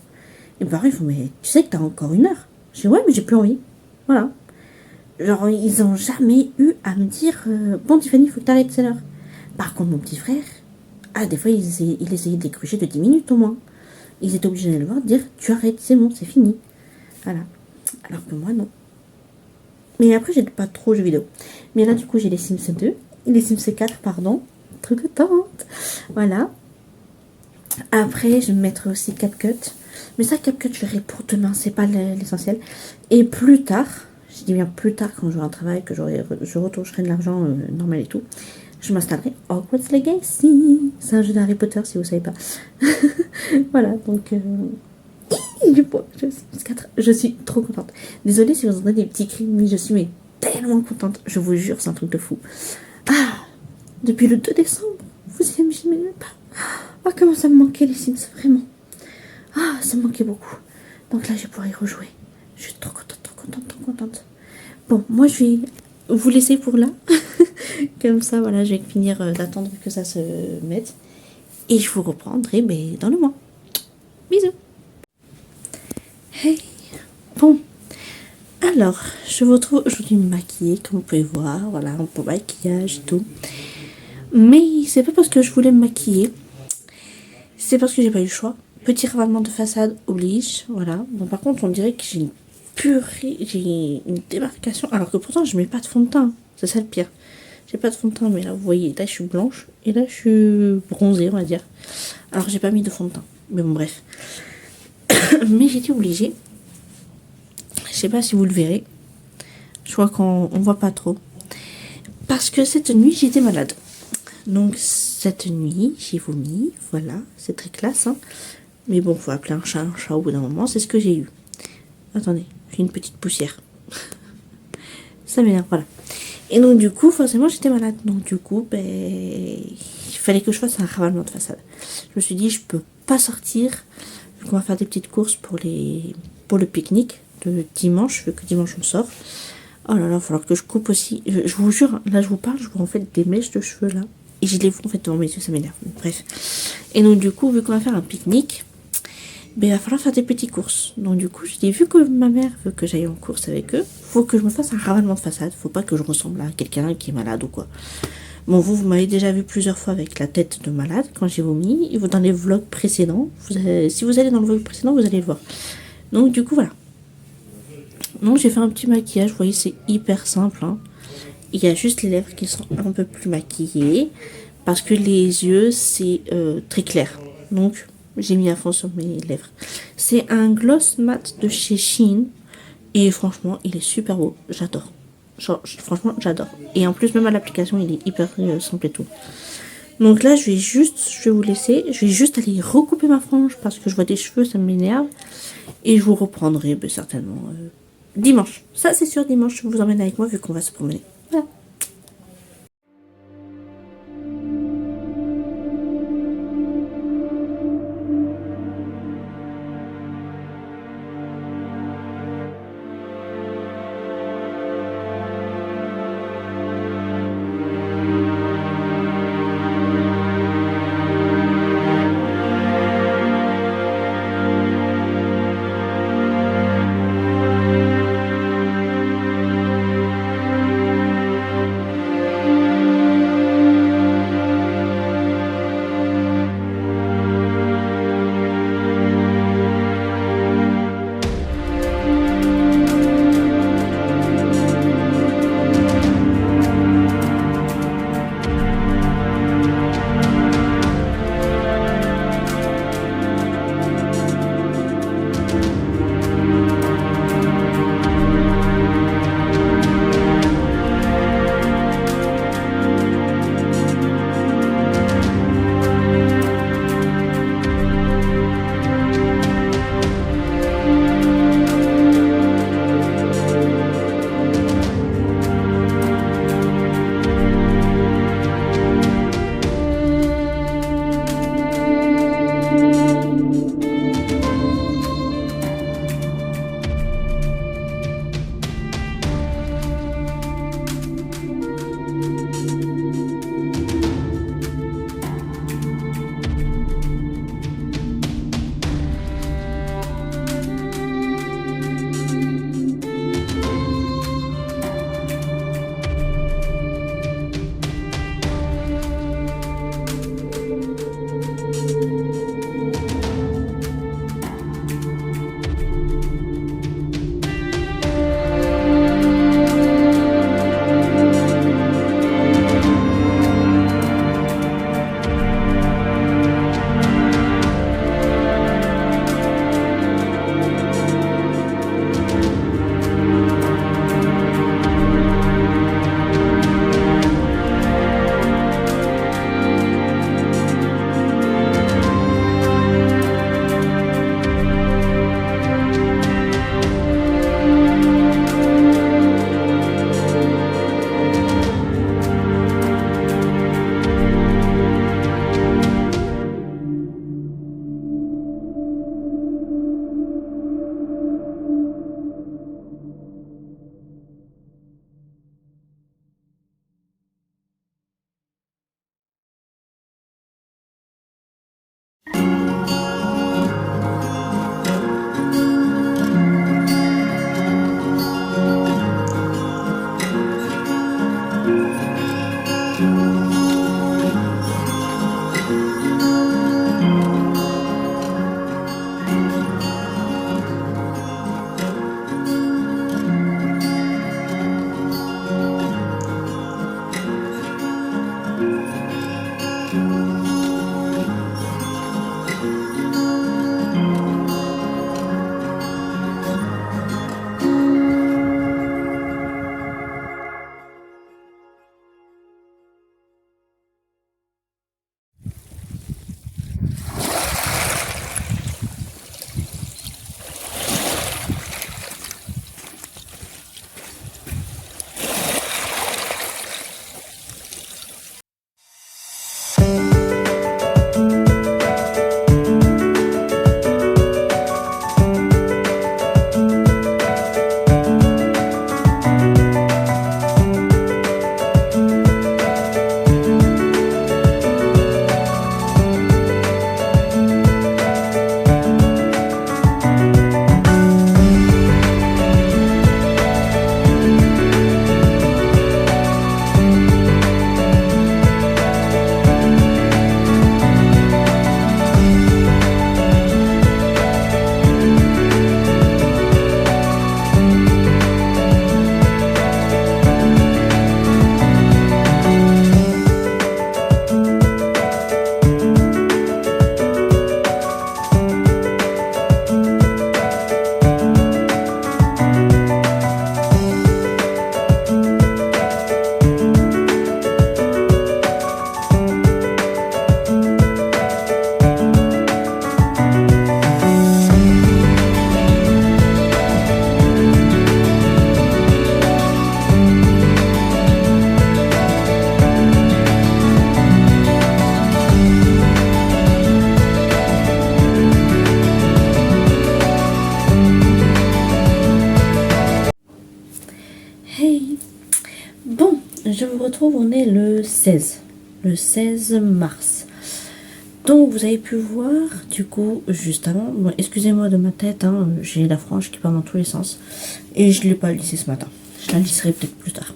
B: Et pareil, ils font, mais tu sais que t'as encore 1 heure. Je dis, ouais, mais j'ai plus envie. Voilà. Genre, ils ont jamais eu à me dire, bon, Tiffany, il faut que t'arrêtes, c'est l'heure. Par contre, mon petit frère, des fois, il essayait de décrocher de 10 minutes au moins. Ils étaient obligés de le voir, de dire, tu arrêtes, c'est bon, c'est fini. Voilà. Alors que moi, non. Mais après, j'ai pas trop de jeux vidéo. Mais là, du coup, j'ai les Sims 2. Les Sims 4, pardon. Trop contente. Voilà. Après, je vais me mettrai aussi CapCut. Mais ça, CapCut, je verrai pour demain. C'est pas l'essentiel. Et plus tard, je dis bien plus tard, quand j'aurai un travail, que je retoucherai de l'argent normal et tout, je m'installerai Hogwarts Legacy. C'est un jeu d'Harry Potter, si vous savez pas. Voilà, donc... du poids, je suis trop contente. Désolée si vous entendez des petits cris, mais je suis tellement contente. Je vous jure, c'est un truc de fou. Depuis le 2 décembre, vous imaginez même pas. Comment ça me manquait les Sims, vraiment. Ça me manquait beaucoup. Donc là, je vais pouvoir y rejouer. Je suis trop contente, trop contente, trop contente. Bon, moi, je vais vous laisser pour là. Comme ça, voilà, je vais finir d'attendre que ça se mette. Et je vous reprendrai dans le mois. Bisous. Hey. Bon. Alors, je vous retrouve aujourd'hui maquillée, comme vous pouvez voir. Voilà, un peu maquillage et tout. Mais c'est pas parce que je voulais me maquiller. C'est parce que j'ai pas eu le choix. Petit ravalement de façade oblige. Voilà. Bon, par contre, on dirait que j'ai une purée, j'ai une démarcation. Alors que pourtant, je mets pas de fond de teint. C'est ça le pire. J'ai pas de fond de teint, mais là, vous voyez, là, je suis blanche. Et là, je suis bronzée, on va dire. Alors, j'ai pas mis de fond de teint. Mais bon, bref. Mais j'étais obligée. Je sais pas si vous le verrez. Je crois qu'on voit pas trop. Parce que cette nuit, j'étais malade. Donc, cette nuit, j'ai vomi. Voilà, c'est très classe. Hein. Mais bon, faut appeler un chat au bout d'un moment. C'est ce que j'ai eu. Attendez, j'ai une petite poussière. Ça m'énerve, voilà. Et donc, du coup, forcément, j'étais malade. Donc, du coup, il fallait que je fasse un ravalement de façade. Je me suis dit, je peux pas sortir. On va faire des petites courses pour le pique-nique de dimanche, vu que dimanche on sort. Oh là là, il va falloir que je coupe aussi. Je vous jure, là je vous parle, je vois en fait des mèches de cheveux là. Et je les vois en fait devant mes yeux, ça m'énerve. Bref. Et donc du coup, vu qu'on va faire un pique-nique, il va falloir faire des petites courses. Donc du coup, je dis, vu que ma mère veut que j'aille en course avec eux, faut que je me fasse un ravalement de façade. Faut pas que je ressemble à quelqu'un qui est malade ou quoi. Bon, vous m'avez déjà vu plusieurs fois avec la tête de malade quand j'ai vomi. Et dans les vlogs précédents, si vous allez dans le vlog précédent, vous allez le voir. Donc du coup, voilà. Donc j'ai fait un petit maquillage, vous voyez, c'est hyper simple. Hein. Il y a juste les lèvres qui sont un peu plus maquillées. Parce que les yeux, c'est très clair. Donc j'ai mis à fond sur mes lèvres. C'est un gloss mat de chez Shein. Et franchement, il est super beau. J'adore. Franchement, j'adore. Et en plus, même à l'application, il est hyper simple et tout. Donc là, je vais vous laisser. Je vais juste aller recouper ma frange parce que je vois des cheveux, ça m'énerve. Et je vous reprendrai certainement dimanche. Ça, c'est sûr, dimanche, je vous emmène avec moi vu qu'on va se promener. Voilà. Hey. Bon, je vous retrouve, on est le 16 mars. Donc vous avez pu voir, du coup, juste avant, bon, excusez-moi de ma tête, hein, j'ai la frange qui part dans tous les sens. Et je ne l'ai pas lissée ce matin, je la lisserai peut-être plus tard.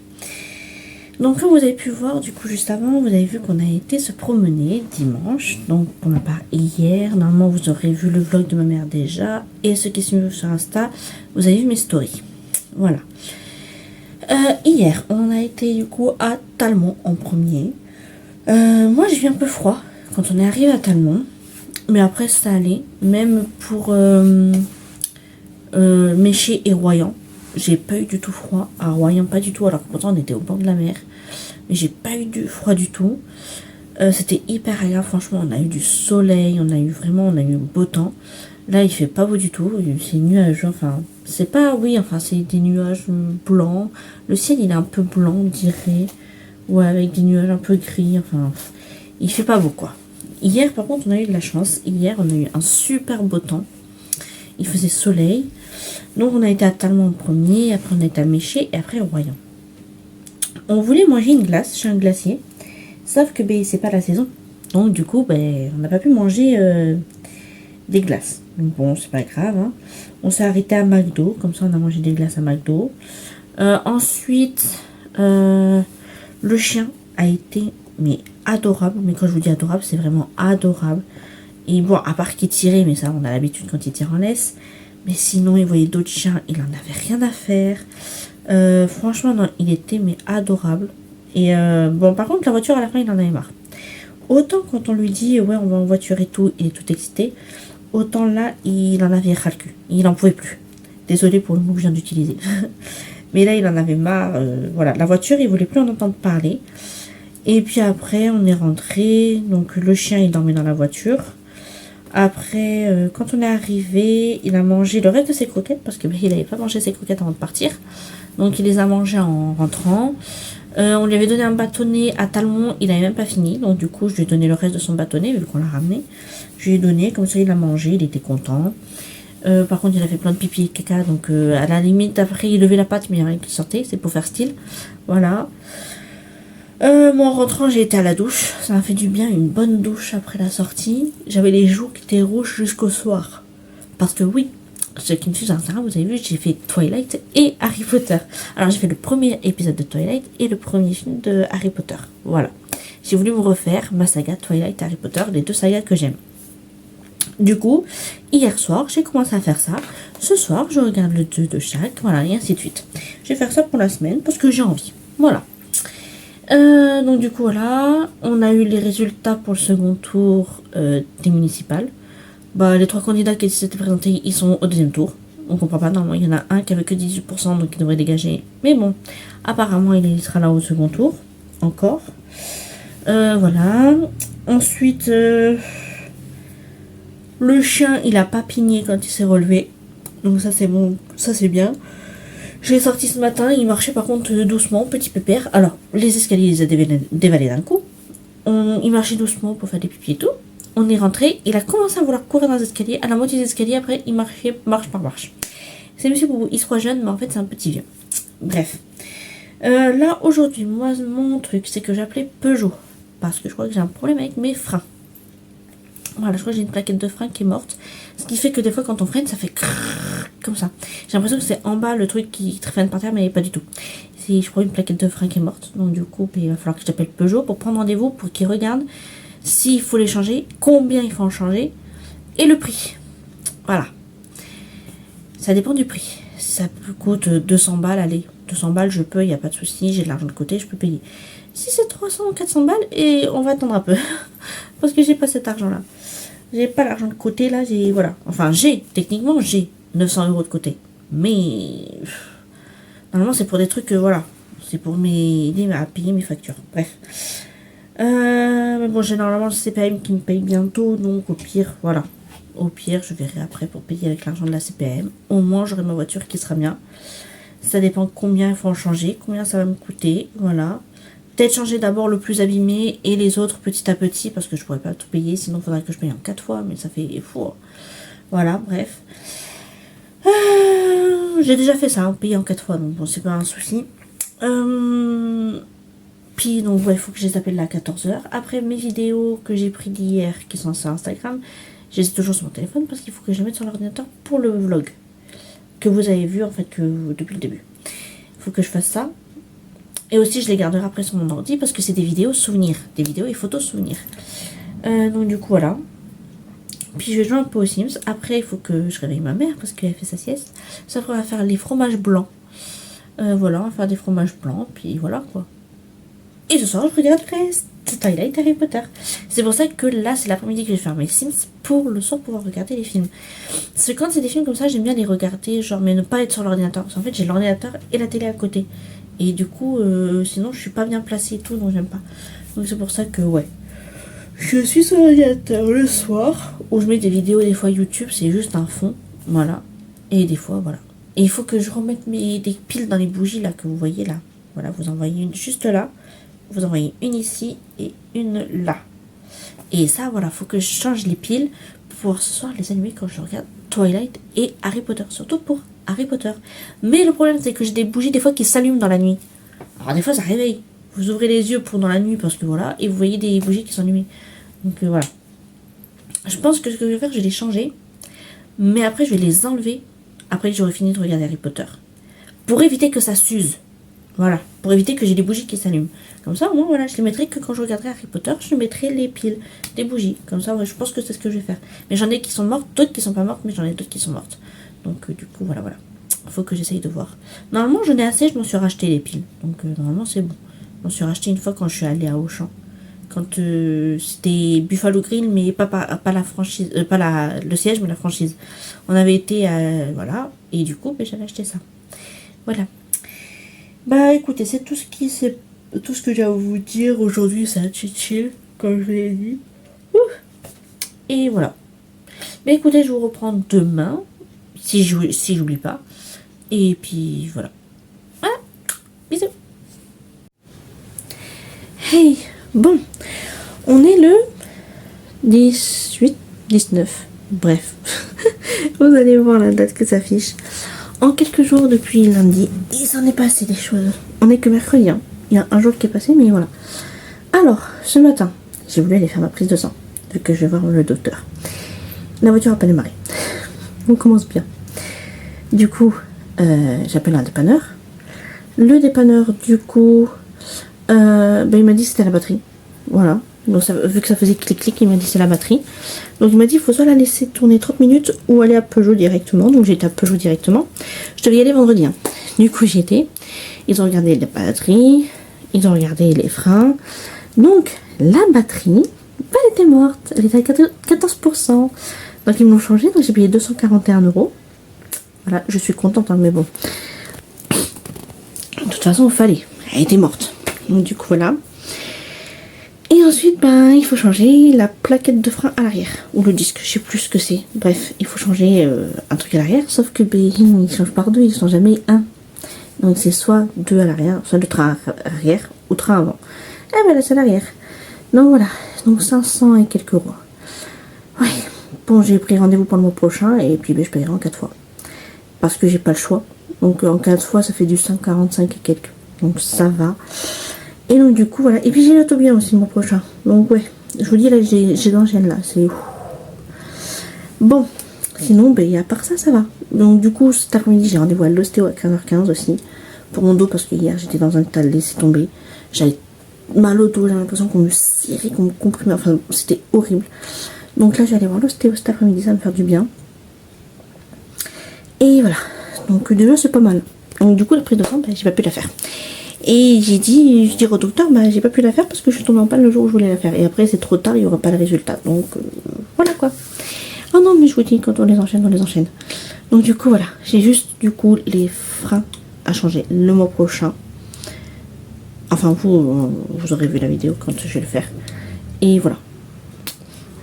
B: Donc comme vous avez pu voir, du coup, juste avant, vous avez vu qu'on a été se promener dimanche. Donc pour ma part hier, normalement vous aurez vu le vlog de ma mère déjà. Et ceux qui suivent sur Insta, vous avez vu mes stories. Voilà. Hier, on a été du coup à Talmont en premier. Moi j'ai eu un peu froid quand on est arrivé à Talmont. Mais après ça allait. Même pour Méché et Royan. J'ai pas eu du tout froid. À Royan pas du tout. Alors que pourtant on était au bord de la mer. Mais j'ai pas eu du froid du tout. C'était hyper agréable. Franchement on a eu du soleil. On a eu beau temps. Là il fait pas beau du tout. C'est nuageux. Enfin c'est pas c'est des nuages blancs. Le ciel il est un peu blanc on dirait. Ouais avec des nuages un peu gris. Enfin il fait pas beau quoi. Hier par contre on a eu de la chance. Hier on a eu un super beau temps. Il faisait soleil. Donc on a été à Talmont en premier, après on a été à Méché et après au Royan. On voulait manger une glace chez un glacier, sauf que c'est pas la saison. Donc du coup on n'a pas pu manger des glaces. Donc bon c'est pas grave. Hein. On s'est arrêté à McDo, comme ça on a mangé des glaces à McDo. Ensuite le chien a été adorable. Mais quand je vous dis adorable, c'est vraiment adorable. Et bon, à part qu'il tirait, mais ça on a l'habitude quand il tire en laisse. Mais sinon, il voyait d'autres chiens, il en avait rien à faire. Franchement, non, il était adorable. Et bon, par contre, la voiture, à la fin, il en avait marre. Autant quand on lui dit, ouais, on va en voiture et tout, il est tout excité. Autant là, il en avait ras le cul. Il en pouvait plus. Désolée pour le mot que je viens d'utiliser. Mais là, il en avait marre. Voilà, la voiture, il voulait plus en entendre parler. Et puis après, on est rentré. Donc, le chien, il dormait dans la voiture. Après, quand on est arrivé, il a mangé le reste de ses croquettes parce que il n'avait pas mangé ses croquettes avant de partir. Donc il les a mangées en rentrant. On lui avait donné un bâtonnet à Talmont, il n'avait même pas fini. Donc du coup, je lui ai donné le reste de son bâtonnet vu qu'on l'a ramené. Je lui ai donné, comme ça il a mangé, il était content. Par contre, il a fait plein de pipi et caca. Donc à la limite, après il levait la patte, mais il n'y a rien qui sortait. C'est pour faire style. Voilà. Moi en rentrant j'ai été à la douche, ça m'a fait du bien, une bonne douche après la sortie. J'avais les joues qui étaient rouges jusqu'au soir. Parce que oui, ceux qui me suivent sur Instagram, vous avez vu, j'ai fait Twilight et Harry Potter. Alors j'ai fait le premier épisode de Twilight et le premier film de Harry Potter. Voilà. J'ai voulu me refaire ma saga Twilight et Harry Potter, les deux sagas que j'aime. Du coup, hier soir, j'ai commencé à faire ça. Ce soir, je regarde le 2 de chaque, voilà, et ainsi de suite. Je vais faire ça pour la semaine parce que j'ai envie. Voilà. Donc du coup voilà, on a eu les résultats pour le second tour des municipales. Les 3 candidats qui s'étaient présentés, ils sont au deuxième tour. On comprend pas, normalement il y en a un qui avait que 18%, donc il devrait dégager. Mais bon, apparemment il sera là au second tour, encore. Voilà. Ensuite, le chien, il a pas pigné quand il s'est relevé. Donc ça c'est bon, ça c'est bien. Je l'ai sorti ce matin, il marchait par contre doucement, petit pépère. Alors, les escaliers, il les a dévalés d'un coup. Il marchait doucement pour faire des pipis et tout. On est rentré, il a commencé à vouloir courir dans les escaliers. À la moitié des escaliers, après, il marchait marche par marche. C'est monsieur Boubou, il se croit jeune, mais en fait, c'est un petit vieux. Bref. Là, aujourd'hui, moi, mon truc, c'est que j'ai appelé Peugeot. Parce que je crois que j'ai un problème avec mes freins. Voilà, je crois que j'ai une plaquette de frein qui est morte. Ce qui fait que des fois, quand on freine, ça fait comme ça. J'ai l'impression que c'est en bas le truc qui freine par terre, mais pas du tout. C'est, je crois, une plaquette de frein qui est morte. Donc du coup, il va falloir que je t'appelle Peugeot pour prendre rendez-vous, pour qu'ils regardent s'il faut les changer, combien il faut en changer, et le prix. Voilà. Ça dépend du prix. Ça coûte 200 balles, allez. 200 balles, je peux, il n'y a pas de souci, j'ai de l'argent de côté, je peux payer. Si c'est 300 ou 400 balles, et on va attendre un peu. Parce que j'ai pas cet argent-là. J'ai pas l'argent de côté, là, voilà. Enfin, techniquement, j'ai 900 € de côté. Mais, normalement, c'est pour des trucs, voilà. C'est pour m'aider à payer mes factures. Bref. Mais bon, j'ai normalement le CPM qui me paye bientôt, donc au pire, voilà. Au pire, je verrai après pour payer avec l'argent de la CPM. Au moins, j'aurai ma voiture qui sera bien. Ça dépend combien il faut en changer, combien ça va me coûter, voilà. Peut-être changer d'abord le plus abîmé et les autres petit à petit parce que je pourrais pas tout payer, sinon il faudrait que je paye en 4 fois, mais ça fait fou. Voilà, bref. J'ai déjà fait ça, payer en 4 fois, donc bon, c'est pas un souci. Puis donc ouais, il faut que je les appelle là à 14h. Après mes vidéos que j'ai prises d'hier qui sont sur Instagram, je les ai toujours sur mon téléphone parce qu'il faut que je les mette sur l'ordinateur pour le vlog que vous avez vu en fait depuis le début. Il faut que je fasse ça. Et aussi je les garderai après sur mon ordi parce que c'est des vidéos souvenirs, des vidéos et photos souvenirs. Donc du coup voilà. Puis je vais jouer un peu aux Sims. Après il faut que je réveille ma mère parce qu'elle fait sa sieste. Ça fera faire les fromages blancs. Voilà, on va faire des fromages blancs. Puis voilà quoi. Et ce soir, je regarde Twilight Harry Potter. C'est pour ça que là, c'est l'après-midi que je vais faire mes Sims pour le soir pouvoir regarder les films. Parce que quand c'est des films comme ça, j'aime bien les regarder, genre, mais ne pas être sur l'ordinateur. Parce qu'en fait, j'ai l'ordinateur et la télé à côté. Et du coup, sinon, je suis pas bien placée et tout, donc j'aime pas. Donc c'est pour ça que, ouais. Je suis sur l'ordinateur le soir, où je mets des vidéos, des fois YouTube, c'est juste un fond. Voilà. Et des fois, voilà. Et il faut que je remette des piles dans les bougies là que vous voyez là. Voilà, vous en voyez une juste là. Vous envoyez une ici et une là. Et ça, voilà, faut que je change les piles pour pouvoir ce soir les allumer quand je regarde Twilight et Harry Potter. Surtout pour Harry Potter. Mais le problème, c'est que j'ai des bougies des fois qui s'allument dans la nuit. Alors des fois, ça réveille. Vous ouvrez les yeux pour dans la nuit parce que voilà, et vous voyez des bougies qui sont allumées. Donc voilà. Je pense que ce que je vais faire, je vais les changer. Mais après, je vais les enlever. Après que j'aurai fini de regarder Harry Potter. Pour éviter que ça s'use. Voilà, pour éviter que j'ai des bougies qui s'allument. Comme ça, au moins, voilà, je les mettrai que quand je regarderai Harry Potter, je mettrai les piles des bougies. Comme ça, ouais, je pense que c'est ce que je vais faire. Mais j'en ai qui sont mortes, d'autres qui sont pas mortes, mais j'en ai d'autres qui sont mortes. Donc, du coup, voilà, voilà. Faut que j'essaye de voir. Normalement, j'en ai assez, je m'en suis racheté les piles. Donc, normalement, c'est bon. Je m'en suis racheté une fois quand je suis allée à Auchan. Quand c'était Buffalo Grill, mais pas la franchise, pas le siège, mais la franchise. On avait été, voilà, et du coup, j'avais acheté ça. Voilà. Bah écoutez, c'est tout ce que j'ai à vous dire aujourd'hui, c'est un chill, comme je vous l'ai dit. Ouf. Et voilà. Mais écoutez, je vous reprends demain, si j'oublie pas. Et puis voilà. Voilà. Bisous. Hey, bon, on est le 18, 19, bref. Vous allez voir la date que ça affiche. En quelques jours depuis lundi, il s'en est passé des choses. On est que mercredi, hein. Il y a un jour qui est passé, mais voilà. Alors, ce matin, j'ai voulu aller faire ma prise de sang, vu que je vais voir le docteur. La voiture n'a pas démarré. On commence bien. Du coup, j'appelle un dépanneur. Le dépanneur, du coup, il m'a dit que c'était la batterie. Voilà. Donc, vu que ça faisait clic-clic, il m'a dit c'est la batterie. Donc, il m'a dit il faut soit la laisser tourner 30 minutes ou aller à Peugeot directement. Donc, j'ai été à Peugeot directement. Je devais y aller vendredi. Hein. Du coup, j'y étais. Ils ont regardé la batterie. Ils ont regardé les freins. Donc, la batterie, elle était morte. Elle était à 14%. Donc, ils m'ont changé. Donc, j'ai payé 241 €. Voilà, je suis contente, hein, mais bon. De toute façon, il fallait. Elle était morte. Donc, du coup, voilà. Et ensuite, il faut changer la plaquette de frein à l'arrière. Ou le disque, je sais plus ce que c'est. Bref, il faut changer un truc à l'arrière. Sauf que ils changent par deux, ils sont jamais un. Donc c'est soit deux à l'arrière, soit le train arrière ou train avant. Et là c'est à l'arrière. Donc voilà, donc 500 et quelques €. Ouais, bon j'ai pris rendez-vous pour le mois prochain et puis je paierai en 4 fois. Parce que j'ai pas le choix. Donc en 4 fois ça fait du 145 et quelques. Donc ça va. Et donc du coup voilà. Et puis j'ai l'autobilan aussi le mois prochain. Donc ouais, je vous dis là j'ai l'enchaîne là. C'est bon. Sinon à part ça, ça va. Donc du coup cet après-midi j'ai rendez-vous à l'ostéo à 15h15 aussi. Pour mon dos parce que hier j'étais dans un état de laisser tomber. J'avais mal au dos, j'avais l'impression qu'on me serrait, qu'on me comprimait. Enfin c'était horrible. Donc là je vais aller voir l'ostéo cet après-midi, ça va me faire du bien. Et voilà. Donc déjà c'est pas mal. Donc du coup la prise de sang, j'ai pas pu la faire. Et je dis au docteur, j'ai pas pu la faire parce que je suis tombée en panne le jour où je voulais la faire. Et après c'est trop tard, il n'y aura pas le résultat. Donc voilà quoi. Oh non mais je vous dis, quand on les enchaîne, on les enchaîne. Donc du coup voilà, j'ai juste du coup les freins à changer le mois prochain. Enfin vous aurez vu la vidéo quand je vais le faire. Et voilà.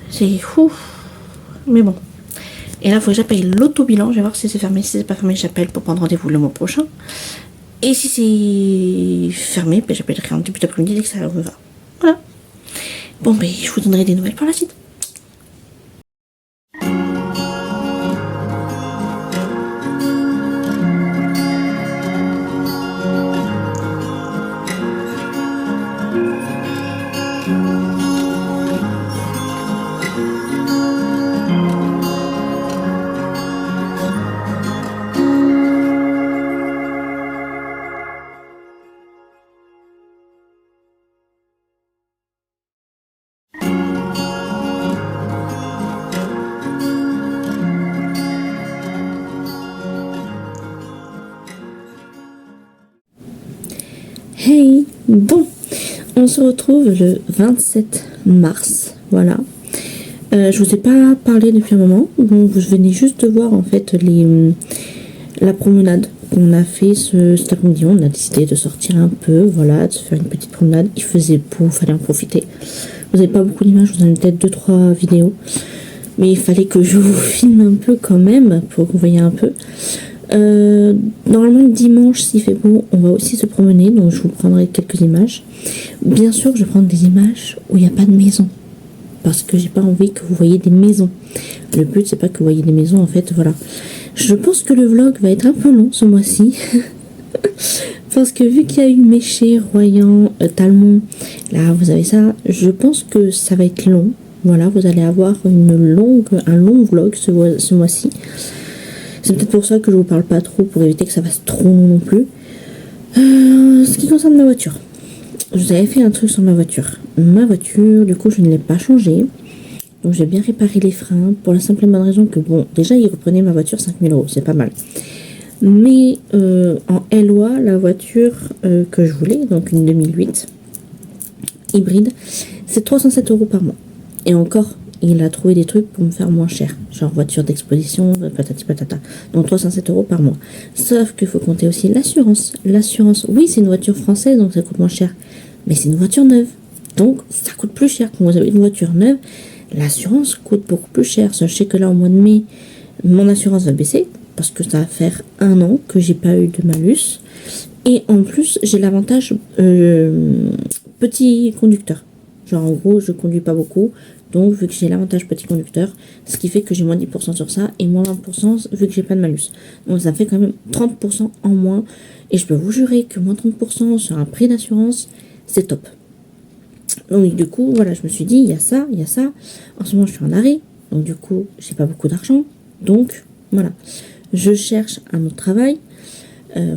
B: C'est fou. Mais bon. Et là il faut que j'appelle l'autobilan, je vais voir si c'est fermé. Si c'est pas fermé, j'appelle pour prendre rendez-vous le mois prochain. Et si c'est fermé, j'appellerai en début d'après-midi dès que ça va. Voilà. Bon je vous donnerai des nouvelles par la suite. Hey, bon, on se retrouve le 27 mars, voilà. Je vous ai pas parlé depuis un moment, donc vous venez juste de voir en fait la promenade qu'on a fait cet après-midi. On a décidé de sortir un peu, voilà, de se faire une petite promenade. Il faisait beau, fallait en profiter. Vous n'avez pas beaucoup d'images, vous en avez peut-être 2-3 vidéos, mais il fallait que je vous filme un peu quand même pour que vous voyez un peu. Normalement dimanche s'il fait beau on va aussi se promener, donc je vous prendrai quelques images. Bien sûr je vais prendre des images où il n'y a pas de maison parce que j'ai pas envie que vous voyez des maisons. Le but c'est pas que vous voyez des maisons en fait, voilà. Je pense que le vlog va être un peu long ce mois-ci parce que vu qu'il y a eu Méché, Royan, Talmont, là vous avez ça, je pense que ça va être long. Voilà, vous allez avoir un long vlog ce mois-ci. C'est peut-être pour ça que je vous parle pas trop, pour éviter que ça fasse trop long non plus. Ce qui concerne ma voiture, je vous avais fait un truc sur ma voiture. Ma voiture, du coup, je ne l'ai pas changée. Donc j'ai bien réparé les freins pour la simple et bonne raison que, bon, déjà, il reprenait ma voiture 5 000 €, c'est pas mal. Mais en LOA, la voiture que je voulais, donc une 2008 hybride, c'est 307 € par mois. Et encore, il a trouvé des trucs pour me faire moins cher. Genre voiture d'exposition, patati patata. Donc 307 € par mois. Sauf qu'il faut compter aussi l'assurance. L'assurance, oui, c'est une voiture française, donc ça coûte moins cher. Mais c'est une voiture neuve. Donc ça coûte plus cher. Quand vous avez une voiture neuve, l'assurance coûte beaucoup plus cher. Sachez que là, au mois de mai, mon assurance va baisser. Parce que ça va faire 1 an que j'ai pas eu de malus. Et en plus, j'ai l'avantage petit conducteur. Genre en gros, je conduis pas beaucoup. Donc, vu que j'ai l'avantage petit conducteur, ce qui fait que j'ai moins 10% sur ça et moins 20% vu que j'ai pas de malus. Donc, ça fait quand même 30% en moins. Et je peux vous jurer que moins 30% sur un prix d'assurance, c'est top. Donc, du coup, voilà, je me suis dit, il y a ça, il y a ça. En ce moment, je suis en arrêt. Donc, du coup, j'ai pas beaucoup d'argent. Donc, voilà. Je cherche un autre travail.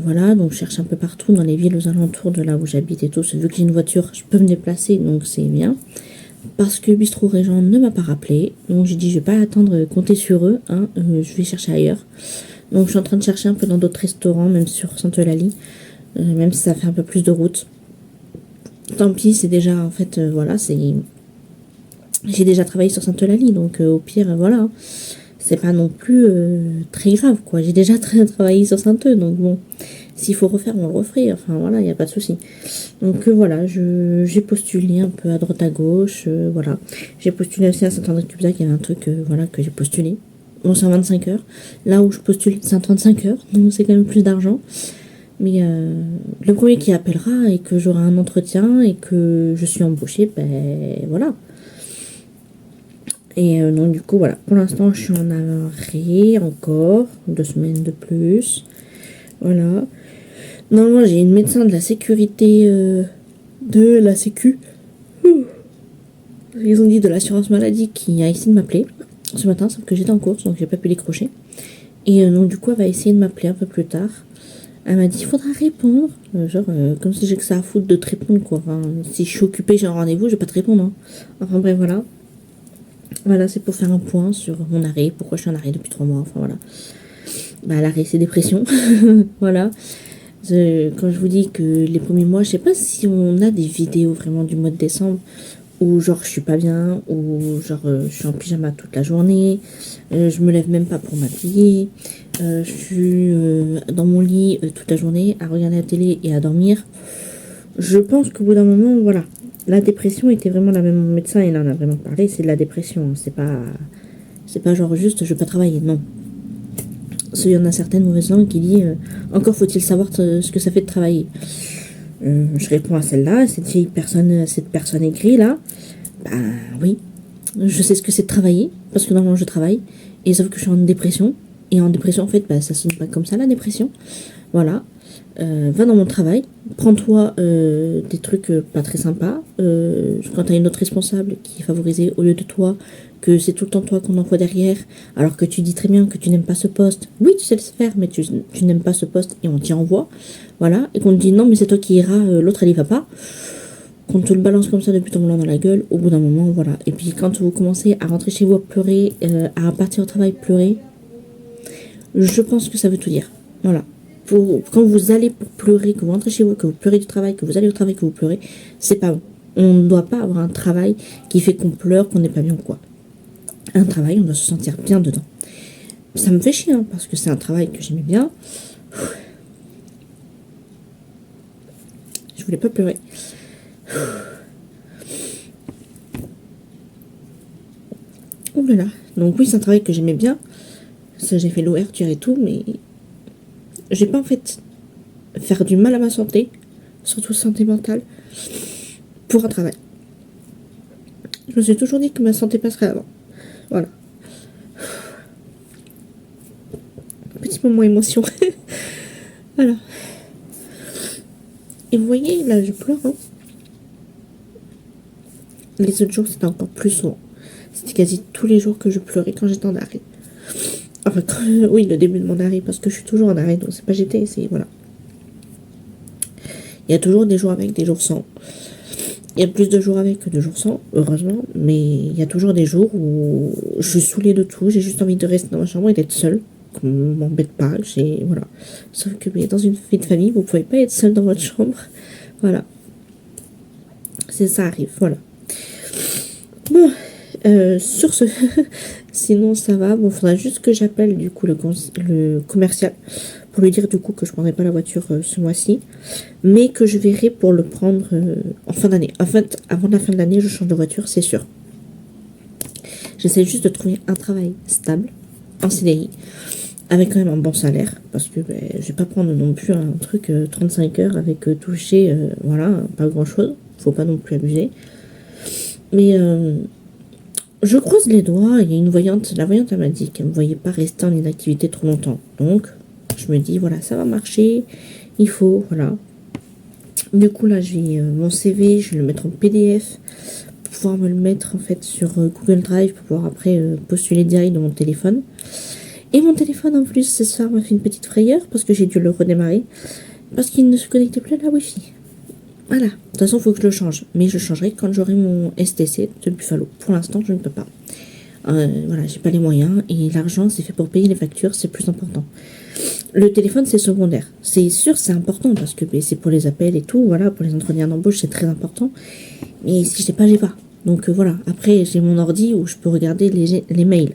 B: Voilà, donc je cherche un peu partout dans les villes aux alentours de là où j'habite et tout. Vu que j'ai une voiture, je peux me déplacer, donc c'est bien. Parce que Bistro Régent ne m'a pas rappelé. Donc j'ai dit, je vais pas attendre, compter sur eux. Hein, je vais chercher ailleurs. Donc je suis en train de chercher un peu dans d'autres restaurants, même sur Sainte-Eulalie. Même si ça fait un peu plus de route. Tant pis, c'est déjà, en fait, voilà, c'est... J'ai déjà travaillé sur Sainte-Eulalie, donc au pire, voilà. C'est pas non plus très grave, quoi. J'ai déjà travaillé sur Sainte-Eulalie, donc bon... S'il faut refaire, on le referait. Enfin, voilà, il n'y a pas de souci. Donc, voilà, j'ai postulé un peu à droite à gauche. Voilà. J'ai postulé aussi à Saint-André-de-Cubzac. Il y avait un truc voilà, que j'ai postulé. Bon, c'est en 25 heures. Là où je postule, c'est en 35 heures. Donc, c'est quand même plus d'argent. Mais le premier qui appellera et que j'aurai un entretien et que je suis embauchée, ben voilà. Et donc, du coup, voilà. Pour l'instant, je suis en arrêt encore. 2 semaines de plus. Voilà. Normalement, j'ai une médecin de la sécurité de la sécu. Ils ont dit de l'assurance maladie qui a essayé de m'appeler ce matin, sauf que j'étais en course, donc j'ai pas pu décrocher. Et donc du coup, elle va essayer de m'appeler un peu plus tard. Elle m'a dit, il faudra répondre. Comme si j'ai que ça à foutre de te répondre, quoi. Enfin, si je suis occupée, j'ai un rendez-vous, je vais pas te répondre. Hein. Enfin bref, voilà. Voilà, c'est pour faire un point sur mon arrêt, pourquoi je suis en arrêt depuis 3 mois. Enfin voilà. Bah, l'arrêt, c'est dépression. Voilà. Quand je vous dis que les premiers mois, je sais pas si on a des vidéos vraiment du mois de décembre où genre je suis pas bien, ou genre je suis en pyjama toute la journée, je me lève même pas pour m'habiller, je suis dans mon lit toute la journée à regarder la télé et à dormir. Je pense qu'au bout d'un moment, voilà, la dépression était vraiment la même. Mon médecin, il en a vraiment parlé, c'est de la dépression, c'est pas genre juste je veux pas travailler, non. Il y en a certaines mauvaises langues qui disent encore faut-il savoir ce que ça fait de travailler. Je réponds à celle-là, cette personne écrit là. Bah oui, je sais ce que c'est de travailler, parce que normalement je travaille, et sauf que je suis en dépression. Et en dépression, en fait, bah, ça sonne pas comme ça la dépression. Voilà. Va dans mon travail, prends-toi des trucs pas très sympas. Quand t'as une autre responsable qui est favorisée au lieu de toi, que c'est tout le temps toi qu'on envoie derrière, alors que tu dis très bien que tu n'aimes pas ce poste. Oui, tu sais le faire, mais tu n'aimes pas ce poste et on t'y envoie. Voilà. Et qu'on te dit non, mais c'est toi qui iras, l'autre elle y va pas. Qu'on te le balance comme ça depuis ton blanc dans la gueule, au bout d'un moment, voilà. Et puis quand vous commencez à rentrer chez vous à pleurer, à partir au travail pleurer, je pense que ça veut tout dire. Voilà. quand vous allez pour pleurer, que vous rentrez chez vous, que vous pleurez du travail, que vous allez au travail, que vous pleurez, c'est pas bon. On ne doit pas avoir un travail qui fait qu'on pleure, qu'on n'est pas bien ou quoi. Un travail, on doit se sentir bien dedans. Ça me fait chier, hein, parce que c'est un travail que j'aimais bien. Je voulais pas pleurer. Ouh là là. Donc oui, c'est un travail que j'aimais bien. Ça, j'ai fait l'ouverture et tout, mais j'ai pas en fait faire du mal à ma santé, surtout santé mentale, pour un travail. Je me suis toujours dit que ma santé passerait avant. Voilà. Petit moment émotion. Voilà. Et vous voyez, là, je pleure. Hein. Les autres jours, c'était encore plus souvent. C'était quasi tous les jours que je pleurais quand j'étais en arrêt. Enfin, oui, le début de mon arrêt, parce que je suis toujours en arrêt, donc c'est pas j'étais, c'est voilà. Il y a toujours des jours avec, des jours sans. Il y a plus de jours avec que de jours sans, heureusement, mais il y a toujours des jours où je suis saoulée de tout, j'ai juste envie de rester dans ma chambre et d'être seule, qu'on m'embête pas, voilà. Sauf que mais dans une vie de famille, vous pouvez pas être seule dans votre chambre, voilà. Ça arrive, voilà. Bon, sur ce, sinon ça va. Bon, faudra juste que j'appelle du coup le commercial pour lui dire du coup que je prendrai pas la voiture ce mois-ci, mais que je verrai pour le prendre en fin d'année. En fait, avant la fin de l'année, je change de voiture, c'est sûr. J'essaie juste de trouver un travail stable, en CDI, avec quand même un bon salaire, parce que je vais pas prendre non plus un truc 35 heures avec toucher, voilà, pas grand-chose. Faut pas non plus abuser. Mais je croise les doigts. Il y a une voyante, la voyante elle m'a dit qu'elle ne me voyait pas rester en inactivité trop longtemps. Donc je me dis voilà, ça va marcher, il faut, voilà. Du coup là, je vais mon CV, je vais le mettre en PDF pour pouvoir me le mettre en fait sur Google Drive pour pouvoir après postuler direct dans mon téléphone. Et mon téléphone en plus ce soir m'a fait une petite frayeur parce que j'ai dû le redémarrer parce qu'il ne se connectait plus à la Wi-Fi. Voilà, de toute façon, il faut que je le change. Mais je changerai quand j'aurai mon STC de Buffalo. Pour l'instant, je ne peux pas. Voilà, j'ai pas les moyens. Et l'argent, c'est fait pour payer les factures, c'est plus important. Le téléphone, c'est secondaire. C'est sûr, c'est important parce que c'est pour les appels et tout. Voilà, pour les entretiens d'embauche, c'est très important. Mais si je n'ai pas, j'ai pas. Donc voilà, après, j'ai mon ordi où je peux regarder les mails.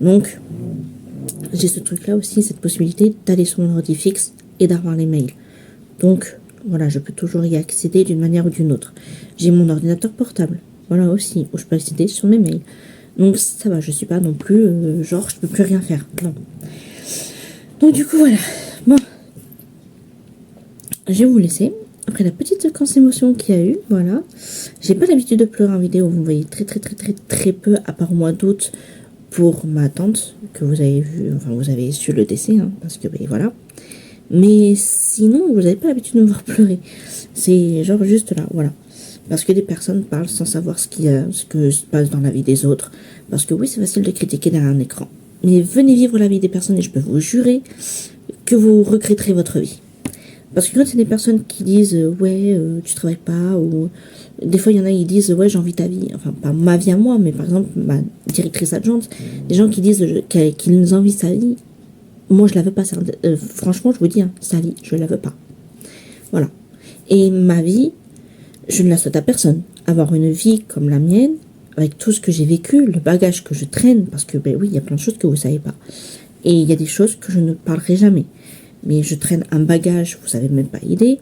B: Donc, j'ai ce truc-là aussi, cette possibilité d'aller sur mon ordi fixe et d'avoir les mails. Donc, voilà, je peux toujours y accéder d'une manière ou d'une autre. J'ai mon ordinateur portable, voilà aussi, où je peux accéder sur mes mails. Donc ça va, je suis pas non plus, genre, je peux plus rien faire. Non. Donc du coup, voilà. Bon. Je vais vous laisser. Après la petite séquence émotion qu'il y a eu, voilà. J'ai pas l'habitude de pleurer en vidéo, vous me voyez très peu, à part au mois d'août, pour ma tante, que vous avez vu, enfin vous avez su le décès, hein, parce que, voilà. Mais sinon, vous n'avez pas l'habitude de me voir pleurer. C'est genre juste là, voilà. Parce que des personnes parlent sans savoir ce que se passe dans la vie des autres. Parce que oui, c'est facile de critiquer derrière un écran. Mais venez vivre la vie des personnes et je peux vous jurer que vous regretterez votre vie. Parce que quand c'est des personnes qui disent ouais, tu travailles pas, ou des fois il y en a qui disent ouais, j'envie ta vie. Enfin, pas ma vie à moi, mais par exemple ma directrice adjointe. Des gens qui disent qu'ils envient sa vie. Moi, je la veux pas. Franchement, je vous dis, hein, sa vie, je la veux pas. Voilà. Et ma vie, je ne la souhaite à personne. Avoir une vie comme la mienne, avec tout ce que j'ai vécu, le bagage que je traîne, parce que, oui, il y a plein de choses que vous savez pas. Et il y a des choses que je ne parlerai jamais. Mais je traîne un bagage, vous savez même pas idée.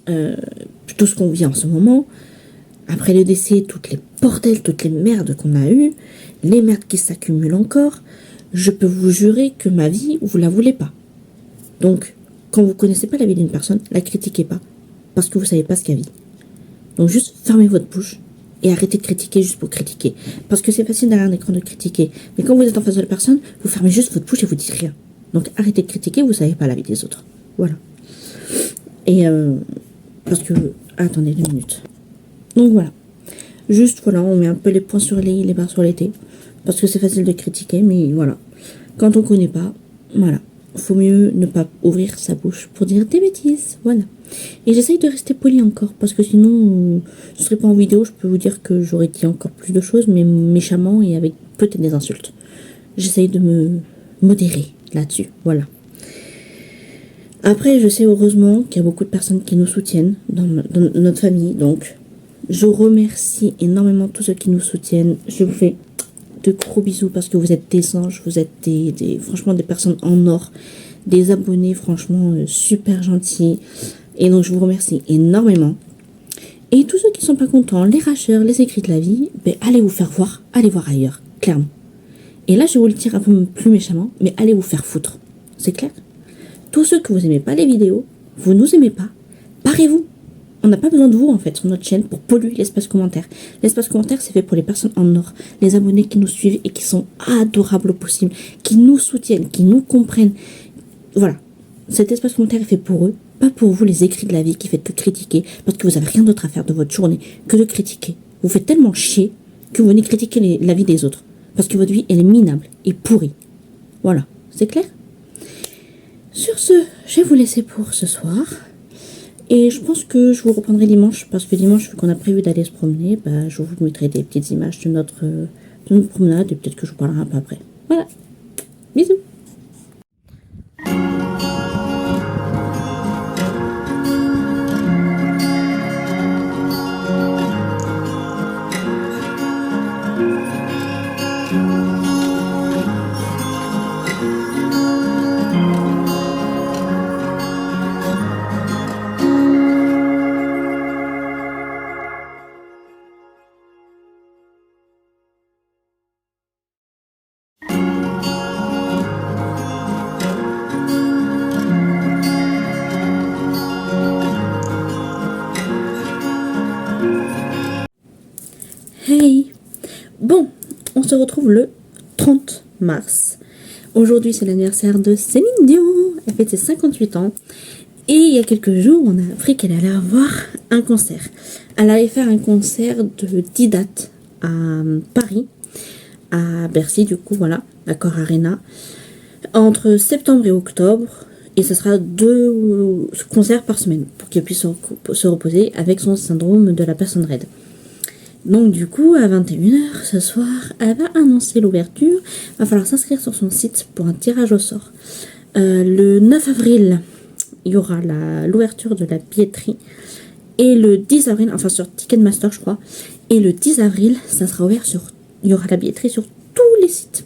B: Tout ce qu'on vit en ce moment. Après le décès, toutes les bordels, toutes les merdes qu'on a eues, les merdes qui s'accumulent encore. Je peux vous jurer que ma vie, vous la voulez pas. Donc, quand vous connaissez pas la vie d'une personne, la critiquez pas. Parce que vous savez pas ce qu'elle vit. Donc juste fermez votre bouche et arrêtez de critiquer juste pour critiquer. Parce que c'est facile derrière un écran de critiquer. Mais quand vous êtes en face de la personne, vous fermez juste votre bouche et vous dites rien. Donc arrêtez de critiquer, vous savez pas la vie des autres. Voilà. Et parce que... Attendez 2 minutes. Donc voilà. Juste, voilà, on met un peu les points sur les i, les barres sur les t. Parce que c'est facile de critiquer, mais voilà. Quand on connaît pas, voilà. Faut mieux ne pas ouvrir sa bouche pour dire des bêtises, voilà. Et j'essaye de rester poli encore, parce que sinon, je serais pas en vidéo, je peux vous dire que j'aurais dit encore plus de choses, mais méchamment et avec peut-être des insultes. J'essaye de me modérer là-dessus, voilà. Après, je sais heureusement qu'il y a beaucoup de personnes qui nous soutiennent dans notre famille. Donc, je remercie énormément tous ceux qui nous soutiennent. Je vous fais de gros bisous parce que vous êtes des anges. Vous êtes franchement des personnes en or. Des abonnés franchement super gentils. Et donc, je vous remercie énormément. Et tous ceux qui sont pas contents, les rageurs, les écrits de la vie, ben, allez vous faire voir. Allez voir ailleurs, clairement. Et là, je vais vous le dire un peu plus méchamment, mais allez vous faire foutre. C'est clair? Tous ceux que vous aimez pas les vidéos, vous nous aimez pas, barrez-vous. On n'a pas besoin de vous en fait sur notre chaîne pour polluer l'espace commentaire. L'espace commentaire c'est fait pour les personnes en or, les abonnés qui nous suivent et qui sont adorables au possible, qui nous soutiennent, qui nous comprennent. Voilà, cet espace commentaire est fait pour eux, pas pour vous les écrits de la vie qui faites que critiquer parce que vous avez rien d'autre à faire de votre journée que de critiquer. Vous faites tellement chier que vous venez critiquer la vie des autres parce que votre vie elle est minable et pourrie. Voilà, c'est clair? Sur ce, je vais vous laisser pour ce soir. Et je pense que je vous reprendrai dimanche. Parce que dimanche, vu qu'on a prévu d'aller se promener, bah, je vous mettrai des petites images de notre promenade. Et peut-être que je vous parlerai un peu après. Voilà. Bisous. Hey. Bon, on se retrouve le 30 mars. Aujourd'hui, c'est l'anniversaire de Céline Dion. Elle fête ses 58 ans. Et il y a quelques jours, on a appris qu'elle allait avoir un concert. Elle allait faire un concert de 10 dates à Paris, à Bercy, du coup, voilà, Accor Arena, entre septembre et octobre. Et ce sera 2 concerts par semaine pour qu'elle puisse se reposer avec son syndrome de la personne raide. Donc du coup, à 21h ce soir, elle va annoncer l'ouverture. Il va falloir s'inscrire sur son site pour un tirage au sort. Le 9 avril, il y aura l'ouverture de la billetterie. Et le 10 avril, enfin sur Ticketmaster je crois. Et le 10 avril, ça sera ouvert il y aura la billetterie sur tous les sites.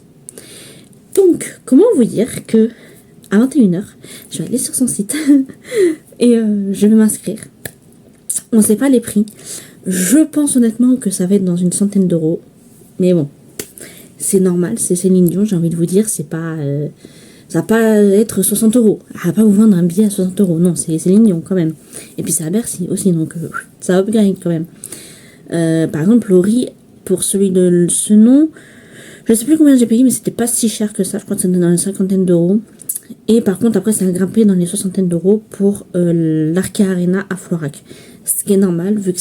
B: Donc, comment vous dire que à 21h, je vais aller sur son site et je vais m'inscrire. On ne sait pas les prix. Je pense honnêtement que ça va être dans une centaine d'euros. Mais bon, c'est normal, c'est Céline Dion, j'ai envie de vous dire, c'est pas... ça va pas être 60 euros. Elle va pas vous vendre un billet à 60 euros. Non, c'est Céline Dion quand même. Et puis c'est à Bercy aussi, donc ça upgrade quand même. Par exemple, Laurie, pour celui de ce nom, je sais plus combien j'ai payé, mais c'était pas si cher que ça. Je crois que c'était dans une cinquantaine d'euros. Et par contre, après, ça a grimpé dans les soixantaines d'euros pour l'Arca Arena à Florac. Ce qui est normal, vu que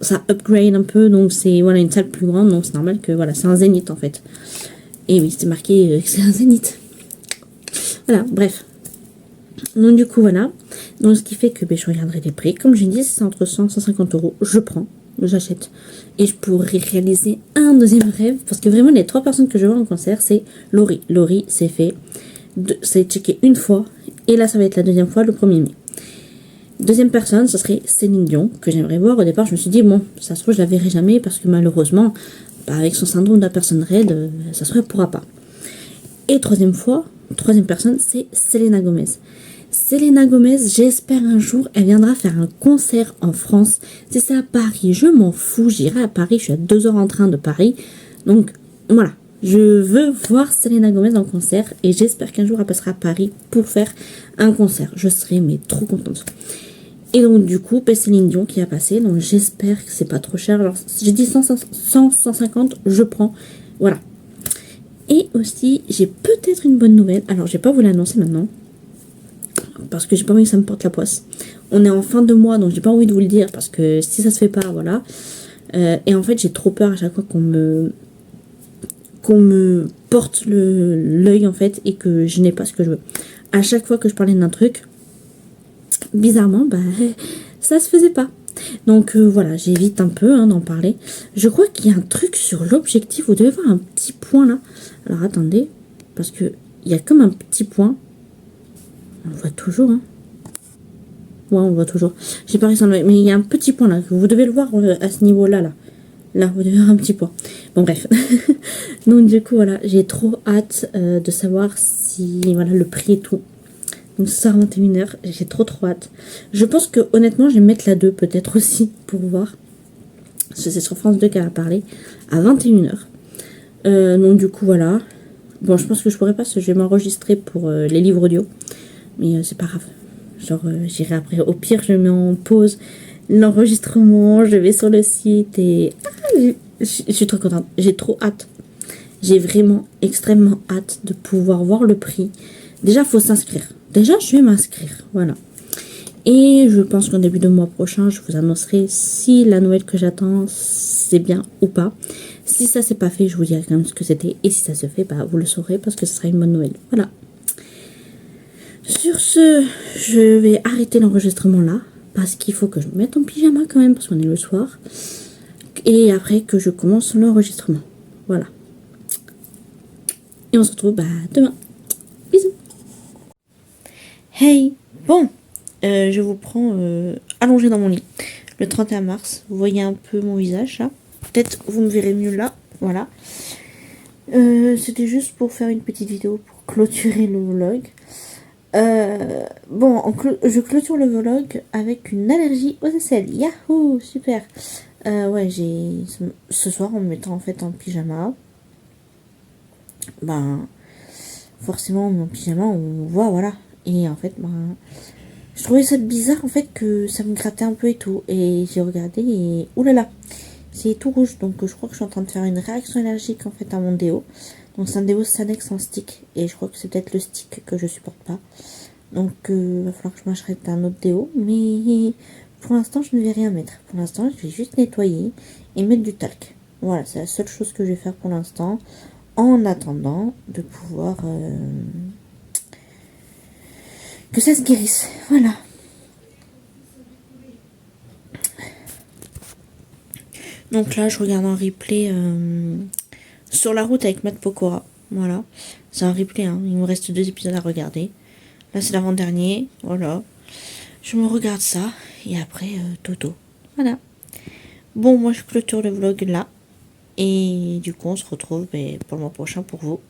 B: ça upgrade un peu, donc c'est voilà, une salle plus grande, donc c'est normal que voilà, c'est un zénith en fait. Et oui, c'était marqué que c'est un zénith. Voilà, bref. Donc du coup, voilà. Donc ce qui fait que je regarderai les prix. Comme je dis, c'est entre 100 et 150 euros. Je prends, j'achète. Et je pourrais réaliser un deuxième rêve. Parce que vraiment, les 3 personnes que je vois en concert, c'est Laurie. Laurie, c'est fait. C'est checké une fois. Et là, ça va être la deuxième fois, le 1er mai. Deuxième personne, ce serait Céline Dion, que j'aimerais voir. Au départ, je me suis dit, bon, ça se trouve, je la verrai jamais. Parce que malheureusement, avec son syndrome de la personne raide, ça se trouve, elle pourra pas. Et troisième personne, c'est Selena Gomez. Selena Gomez, j'espère un jour, elle viendra faire un concert en France. Si c'est à Paris, je m'en fous, j'irai à Paris, je suis à 2 heures en train de Paris. Donc, voilà, je veux voir Selena Gomez en concert et j'espère qu'un jour elle passera à Paris pour faire un concert. Je serai mais trop contente. Et donc, du coup, Céline Dion qui a passé, donc j'espère que c'est pas trop cher. Alors, j'ai dit 150, je prends, voilà. Et aussi, j'ai peut-être une bonne nouvelle. Alors, je vais pas vous l'annoncer maintenant. Parce que j'ai pas envie que ça me porte la poisse. On est en fin de mois, donc j'ai pas envie de vous le dire. Parce que si ça se fait pas, voilà. Et en fait, j'ai trop peur à chaque fois qu'on me porte l'œil, en fait. Et que je n'ai pas ce que je veux. À chaque fois que je parlais d'un truc, bizarrement, ça se faisait pas. Donc voilà, j'évite un peu d'en parler. Je crois qu'il y a un truc sur l'objectif. Vous devez voir un petit point là. Alors attendez, parce que il y a comme un petit point. On le voit toujours, hein. Ouais, on le voit toujours. J'ai pas réussi à enlever. Mais il y a un petit point là. Vous devez le voir à ce niveau-là. Là, vous devez voir un petit point. Bon, bref. Donc, du coup, voilà. J'ai trop hâte de savoir si... Voilà, le prix et tout. Donc, ce sera 21h. J'ai trop hâte. Je pense que, honnêtement, je vais mettre la 2 peut-être aussi pour voir. Parce que c'est sur France 2 qu'elle a parlé. À 21h. Donc, du coup, voilà. Bon, je pense que je pourrais pas parce que je vais m'enregistrer pour les livres audio. Mais c'est pas grave. Genre, j'irai après. Au pire, je mets en pause l'enregistrement, je vais sur le site et... je suis trop contente. J'ai trop hâte. J'ai vraiment extrêmement hâte de pouvoir voir le prix. Déjà, il faut s'inscrire. Déjà, je vais m'inscrire. Voilà. Et je pense qu'en début de mois prochain, je vous annoncerai si la nouvelle que j'attends, c'est bien ou pas. Si ça s'est pas fait, je vous dirai quand même ce que c'était. Et si ça se fait, bah, vous le saurez parce que ce sera une bonne nouvelle. Voilà. Sur ce, je vais arrêter l'enregistrement là. Parce qu'il faut que je me mette en pyjama quand même, parce qu'on est le soir. Et après que je commence l'enregistrement. Voilà. Et on se retrouve demain. Bisous. Hey, bon, je vous prends allongé dans mon lit. Le 31 mars, vous voyez un peu mon visage là. Peut-être vous me verrez mieux là. Voilà. C'était juste pour faire une petite vidéo pour clôturer le vlog. Bon, je clôture le vlog avec une allergie aux aisselles. Yahoo, super. Ouais, ce soir en me mettant en fait en pyjama. Forcément en pyjama on voit, voilà. Et en fait, je trouvais ça bizarre en fait que ça me grattait un peu et tout. Et j'ai regardé et oulala, c'est tout rouge. Donc je crois que je suis en train de faire une réaction allergique en fait à mon déo. Donc c'est un déo Sanex en stick. Et je crois que c'est peut-être le stick que je supporte pas. Donc va falloir que je m'achète un autre déo. Mais pour l'instant je ne vais rien mettre. Pour l'instant je vais juste nettoyer et mettre du talc. Voilà, c'est la seule chose que je vais faire pour l'instant. En attendant de pouvoir... que ça se guérisse. Voilà. Donc là je regarde un replay... sur la route avec Matt Pokora. Voilà. C'est un replay, hein. Il me reste 2 épisodes à regarder. Là, c'est l'avant-dernier. Voilà. Je me regarde ça. Et après, Toto. Voilà. Bon, moi, je clôture le vlog là. Et du coup, on se retrouve pour le mois prochain pour vous.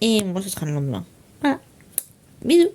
B: Et moi, ce sera le lendemain. Voilà. Bisous.